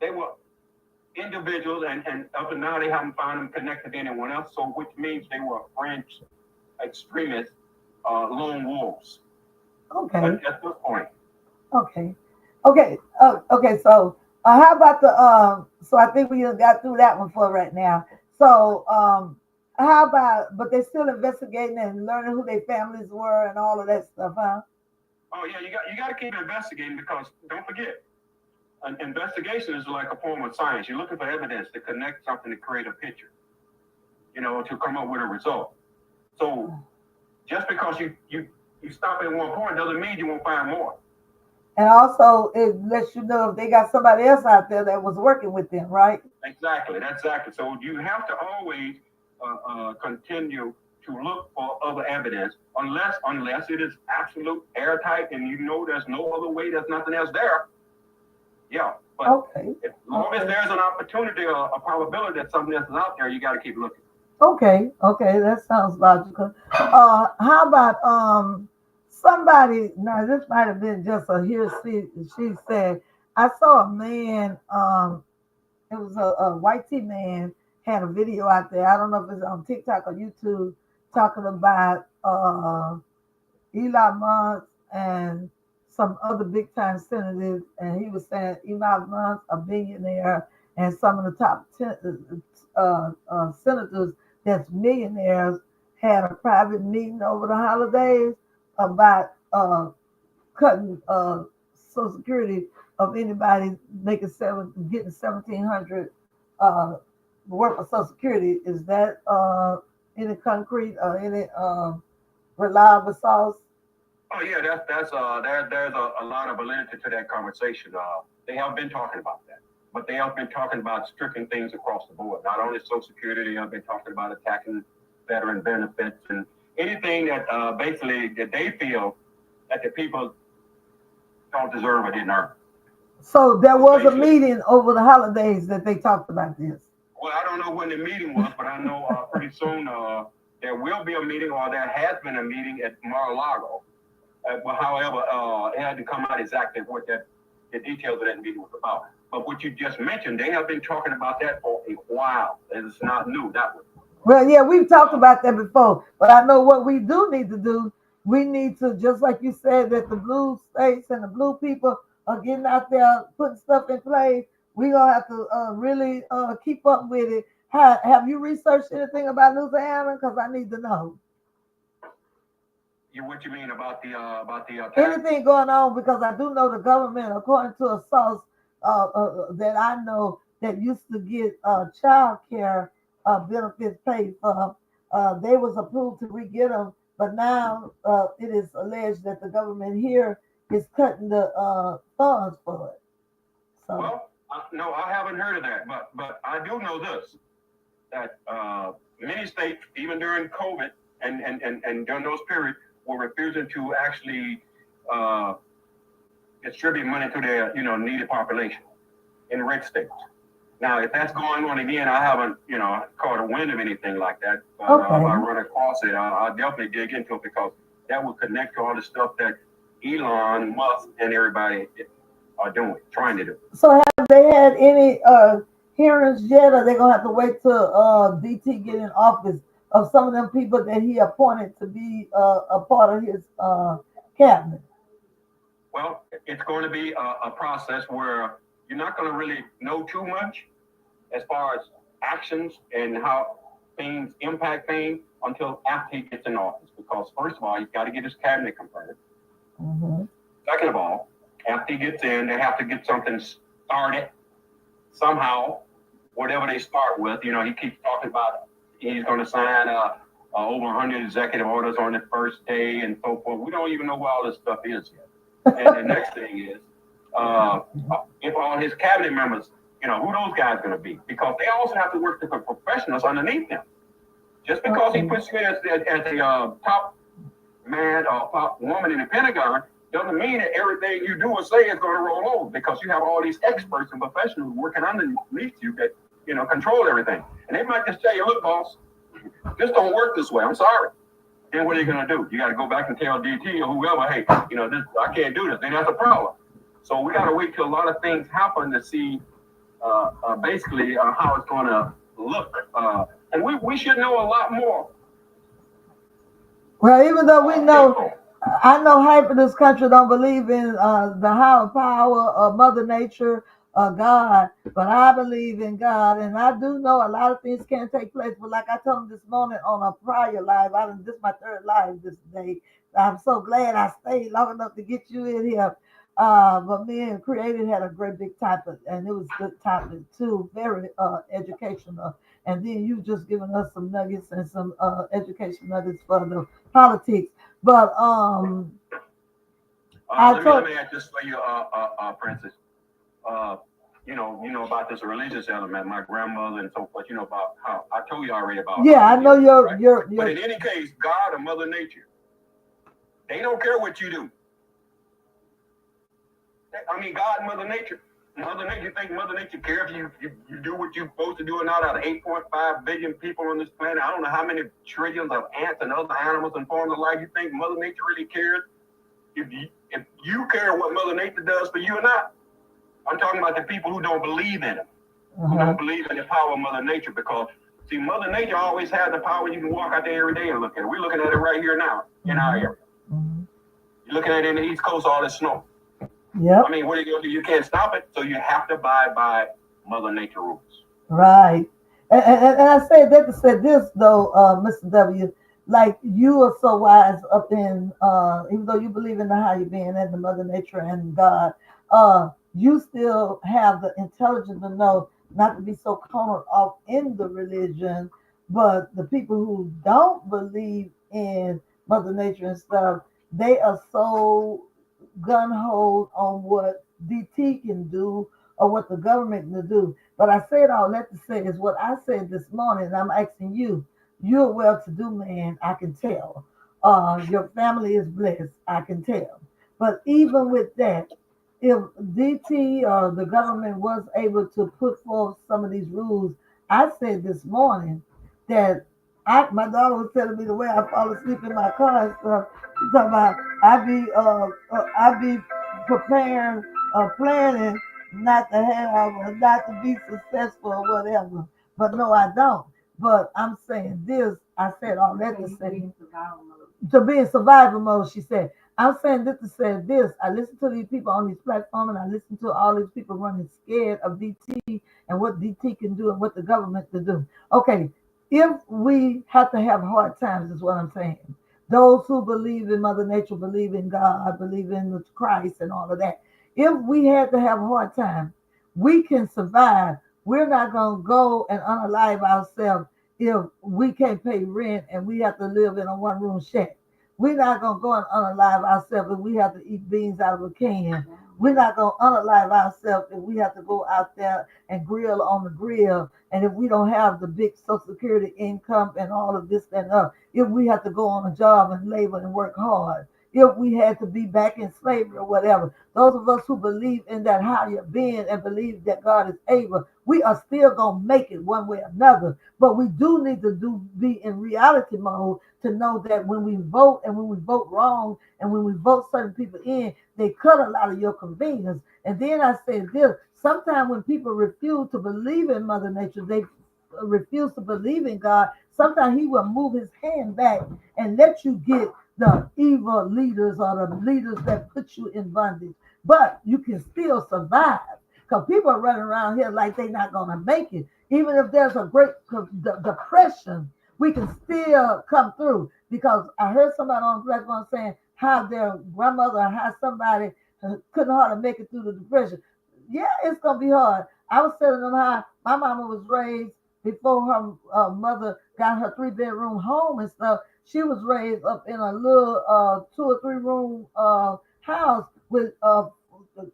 they were individuals, and up to now they haven't found them connected to anyone else. So which means they were French extremists, lone wolves. Okay. That's the point. Okay. So how about the So I think we got through that one for right now. So how about? But they're still investigating and learning who their families were and all of that stuff, huh? Oh yeah, you got to keep investigating because don't forget, an investigation is like a form of science. You're looking for evidence to connect something to create a picture, to come up with a result. So just because you stop at one point doesn't mean you won't find more. And also, it lets you know if they got somebody else out there that was working with them, right? Exactly. So you have to always continue to look for other evidence, unless it is absolute airtight and there's no other way, there's nothing else there. Yeah. But as long as there's an opportunity or a probability that something else is out there, you got to keep looking. Okay, that sounds logical. How about somebody? Now this might have been just a hearsay. She said, I saw a man. It was a white tea man had a video out there. I don't know if it's on TikTok or YouTube talking about Elon Musk and some other big time senators, and he was saying Elon Musk, a billionaire, and some of the top 10 senators that's millionaires had a private meeting over the holidays about cutting Social Security of anybody getting 1,700 worth of Social Security. Is that any concrete or any reliable source? Oh yeah, there's a lot of validity to that conversation. They have been talking about that, but they have been talking about stripping things across the board. Not only Social Security, they have been talking about attacking veteran benefits and anything that basically that they feel that the people don't deserve or didn't earn. So there was a meeting over the holidays that they talked about this. Well, I don't know when the meeting was, but I know pretty soon there will be a meeting, or there has been a meeting at Mar-a-Lago. But however, it had to come out exactly what the details of that meeting was about. But what you just mentioned, they have been talking about that for a while. It's not new, that one. Well, yeah, we've talked about that before, but I know what we do need to do. We need to, just like you said, that the blue states and the blue people are getting out there, putting stuff in place. We're going to have to really keep up with it. Have you researched anything about Louisiana? Because I need to know. What you mean about the anything going on? Because I do know the government, according to a source that I know, that used to get child care benefits paid for, they was approved to re-get them, but now it is alleged that the government here is cutting the funds for it. So Well, no, I haven't heard of that, but I do know this, that many states, even during COVID and during those periods, were refusing to actually distribute money to their needed population in red states. Now, if that's going on again, I haven't caught a wind of anything like that. But if I run across it, I'll definitely dig into it, because that will connect to all the stuff that Elon Musk and everybody are doing, trying to do. so have they had any hearings yet, or they gonna have to wait till DT get in office of some of them people that he appointed to be a part of his cabinet? Well, it's going to be a process where you're not going to really know too much as far as actions and how things impact things until after he gets in office. Because first of all, he's got to get his cabinet confirmed. Mm-hmm. Second of all, after he gets in, they have to get something started somehow, whatever they start with. He keeps talking about he's going to sign over 100 executive orders on the first day and so forth. We don't even know what all this stuff is yet. And the next thing is, if all his cabinet members, who those guys going to be? Because they also have to work with the professionals underneath them. Just because he puts you as a top man or top woman in the Pentagon doesn't mean that everything you do or say is going to roll over, because you have all these experts and professionals working underneath you that, control everything. And they might just tell you, look, boss, this don't work this way. I'm sorry. Then what are you going to do? You got to go back and tell DT or whoever, hey, this, I can't do this. Then that's a problem. So we got to wait till a lot of things happen to see basically how it's going to look. And we should know a lot more. Well, even though we know, I know half of this country don't believe in the higher power of Mother Nature, God, but I believe in God, and I do know a lot of things can take place. But like I told him this morning on a prior live, this is my third live this day. I'm so glad I stayed long enough to get you in here. But me and Creative had a great big topic, and it was a good topic too, very educational. And then you just given us some nuggets and some education nuggets for the politics. But let me add this for you, Francis. About this religious element, my grandmother and so forth. About how I told you already about. Yeah, I know your. But in any case, God or Mother Nature, they don't care what you do. I mean, God and Mother Nature. Mother Nature, you think Mother Nature cares if you do what you're supposed to do or not? Out of 8.5 billion people on this planet, I don't know how many trillions of ants and other animals and forms of life. You think Mother Nature really cares? If you care what Mother Nature does for you or not? I'm talking about the people who don't believe in it, who don't believe in the power of Mother Nature. Because, see, Mother Nature always has the power. You can walk out there every day and look at it. We're looking at it right here now in our area. You're looking at it in the East Coast, all this snow. Yeah. I mean, what are you going to do? You can't stop it, so you have to abide by Mother Nature rules. Right. And I said that to say this, though, Mr. W, like you are so wise up in, even though you believe in the higher being and the Mother Nature and God, you still have the intelligence to know not to be so cornered off in the religion, but the people who don't believe in Mother Nature and stuff, they are so gun ho on what DT can do or what the government can do. But I said all that to say is what I said this morning, and I'm asking you. You're a well-to-do man, I can tell. Your family is blessed, I can tell. But even with that, if DT or the government was able to put forth some of these rules, I said this morning that my daughter was telling me the way I fall asleep in my car and stuff. She's talking about I be preparing, planning not to have or not to be successful or whatever. But no, I don't. But I'm saying this. I said all that to say to be in survival mode. She said, I'm saying this to say this. I listen to these people on these platforms, and I listen to all these people running scared of DT and what DT can do and what the government can do. Okay, if we have to have hard times, is what I'm saying. Those who believe in Mother Nature, believe in God, believe in Christ and all of that. If we had to have a hard time, we can survive. We're not going to go and unalive ourselves if we can't pay rent and we have to live in a one-room shack. We're not going to go and unalive ourselves if we have to eat beans out of a can. We're not going to unalive ourselves if we have to go out there and grill on the grill. And if we don't have the big Social Security income and all of this and if we have to go on a job and labor and work hard, if we had to be back in slavery or whatever, those of us who believe in that higher being and believe that God is able, we are still going to make it one way or another. But we do need to be in reality mode to know that when we vote and when we vote wrong and when we vote certain people in, they cut a lot of your convenience. And then I said this, sometimes when people refuse to believe in Mother Nature, they refuse to believe in God, sometimes he will move his hand back and let you get the evil leaders or the leaders that put you in bondage. But you can still survive because people are running around here like they're not going to make it. Even if there's a great depression, we can still come through because I heard somebody on the platform saying how their grandmother or how somebody couldn't hardly make it through the depression. Yeah, it's going to be hard. I was telling them how my mama was raised before her mother got her 3-bedroom home and stuff. She was raised up in a little 2 or 3 room house with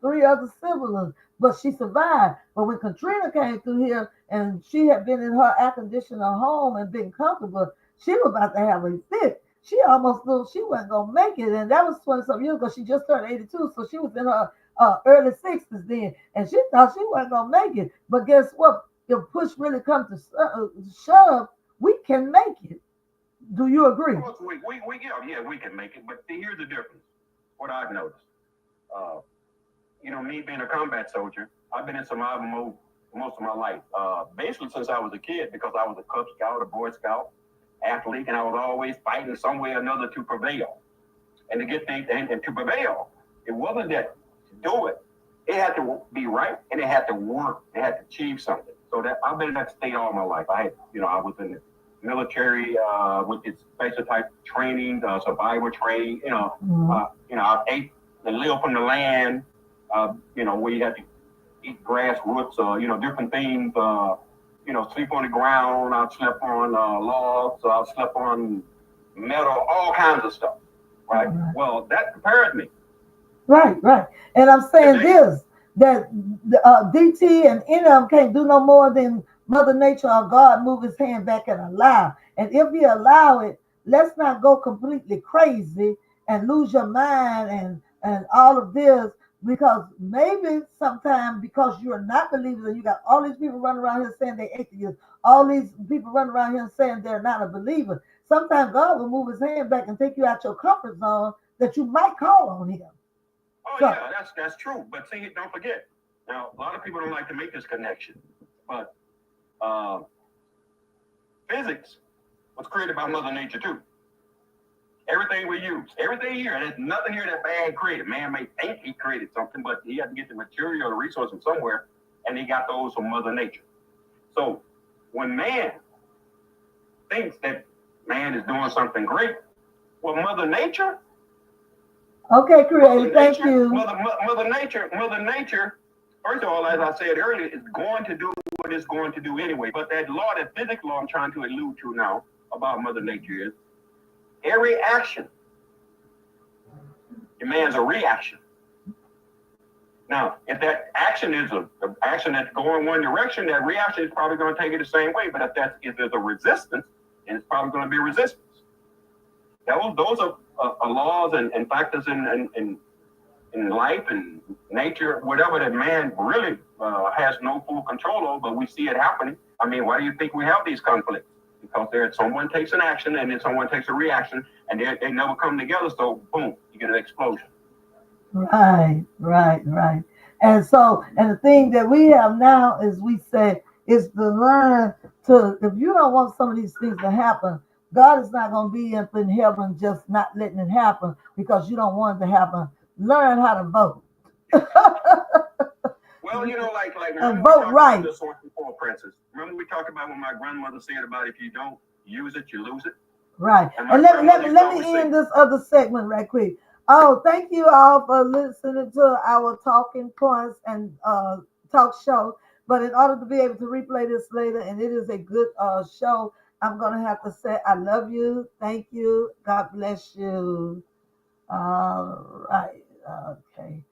3 other siblings, but she survived. But when Katrina came through here and she had been in her air conditioner home and been comfortable, she was about to have a fit. She almost knew she wasn't gonna make it, and that was 20 some years ago. She just turned 82, so she was in her early 60s then, and she thought she wasn't gonna make it. But guess what? If push really comes to shove, we can make it. Do you agree? Of course, we can make it. But see, here's the difference. What I've noticed, uh, me being a combat soldier, I've been in survival mode most of my life. Basically since I was a kid, because I was a Cub Scout, a Boy Scout, athlete, and I was always fighting some way or another to prevail. And to get things and to prevail, it wasn't that to do it. It had to be right, and it had to work. It had to achieve something. So that I've been in that state all my life. I was in the military with its special type training, survival training. I ate and lived from the land. Where you have to eat grass, roots, different things. Sleep on the ground. I slept on logs. I slept on metal, all kinds of stuff. Right. Well, that prepared me. Right. And I'm saying this that DT and NM can't do no more than Mother Nature or God move his hand back and allow. And if you allow it, let's not go completely crazy and lose your mind and all of this because maybe sometime because you're not believers and you got all these people running around here saying they atheists, all these people running around here saying they're not a believer. Sometimes God will move his hand back and take you out your comfort zone that you might call on him. Oh, so, yeah, that's true. But see, don't forget. Now, a lot of people don't like to make this connection, but physics was created by Mother Nature too. Everything we use, everything here, there's nothing here that man created. Man may think he created something, but he had to get the material, the resource from somewhere, and he got those from Mother Nature. So when man thinks that man is doing something great, well, Mother Nature. Okay, Creator, thank you. Mother Nature, first of all, as I said earlier, is going to do what it's going to do anyway. But that law, that physics law I'm trying to allude to now about Mother Nature is every action demands a reaction. Now, if that action is an action that's going one direction, that reaction is probably going to take it the same way. But if there's a resistance, then it's probably going to be resistance. Those are laws and factors in life and nature, whatever that man really has no full control over, but we see it happening. I mean, why do you think we have these conflicts? Because someone takes an action and then someone takes a reaction, and they never come together. So boom, you get an explosion. Right. And the thing that we have now is we say is to learn to, if you don't want some of these things to happen, God is not going to be up in heaven just not letting it happen because you don't want it to happen. Learn how to vote. Well, like and vote right. Before, Princess. Remember we talked about what my grandmother said about if you don't use it, you lose it. Right. And let me end this other segment right quick. Oh, thank you all for listening to our talking points and talk show. But in order to be able to replay this later, and it is a good show, I'm going to have to say, I love you. Thank you. God bless you. All right. Okay.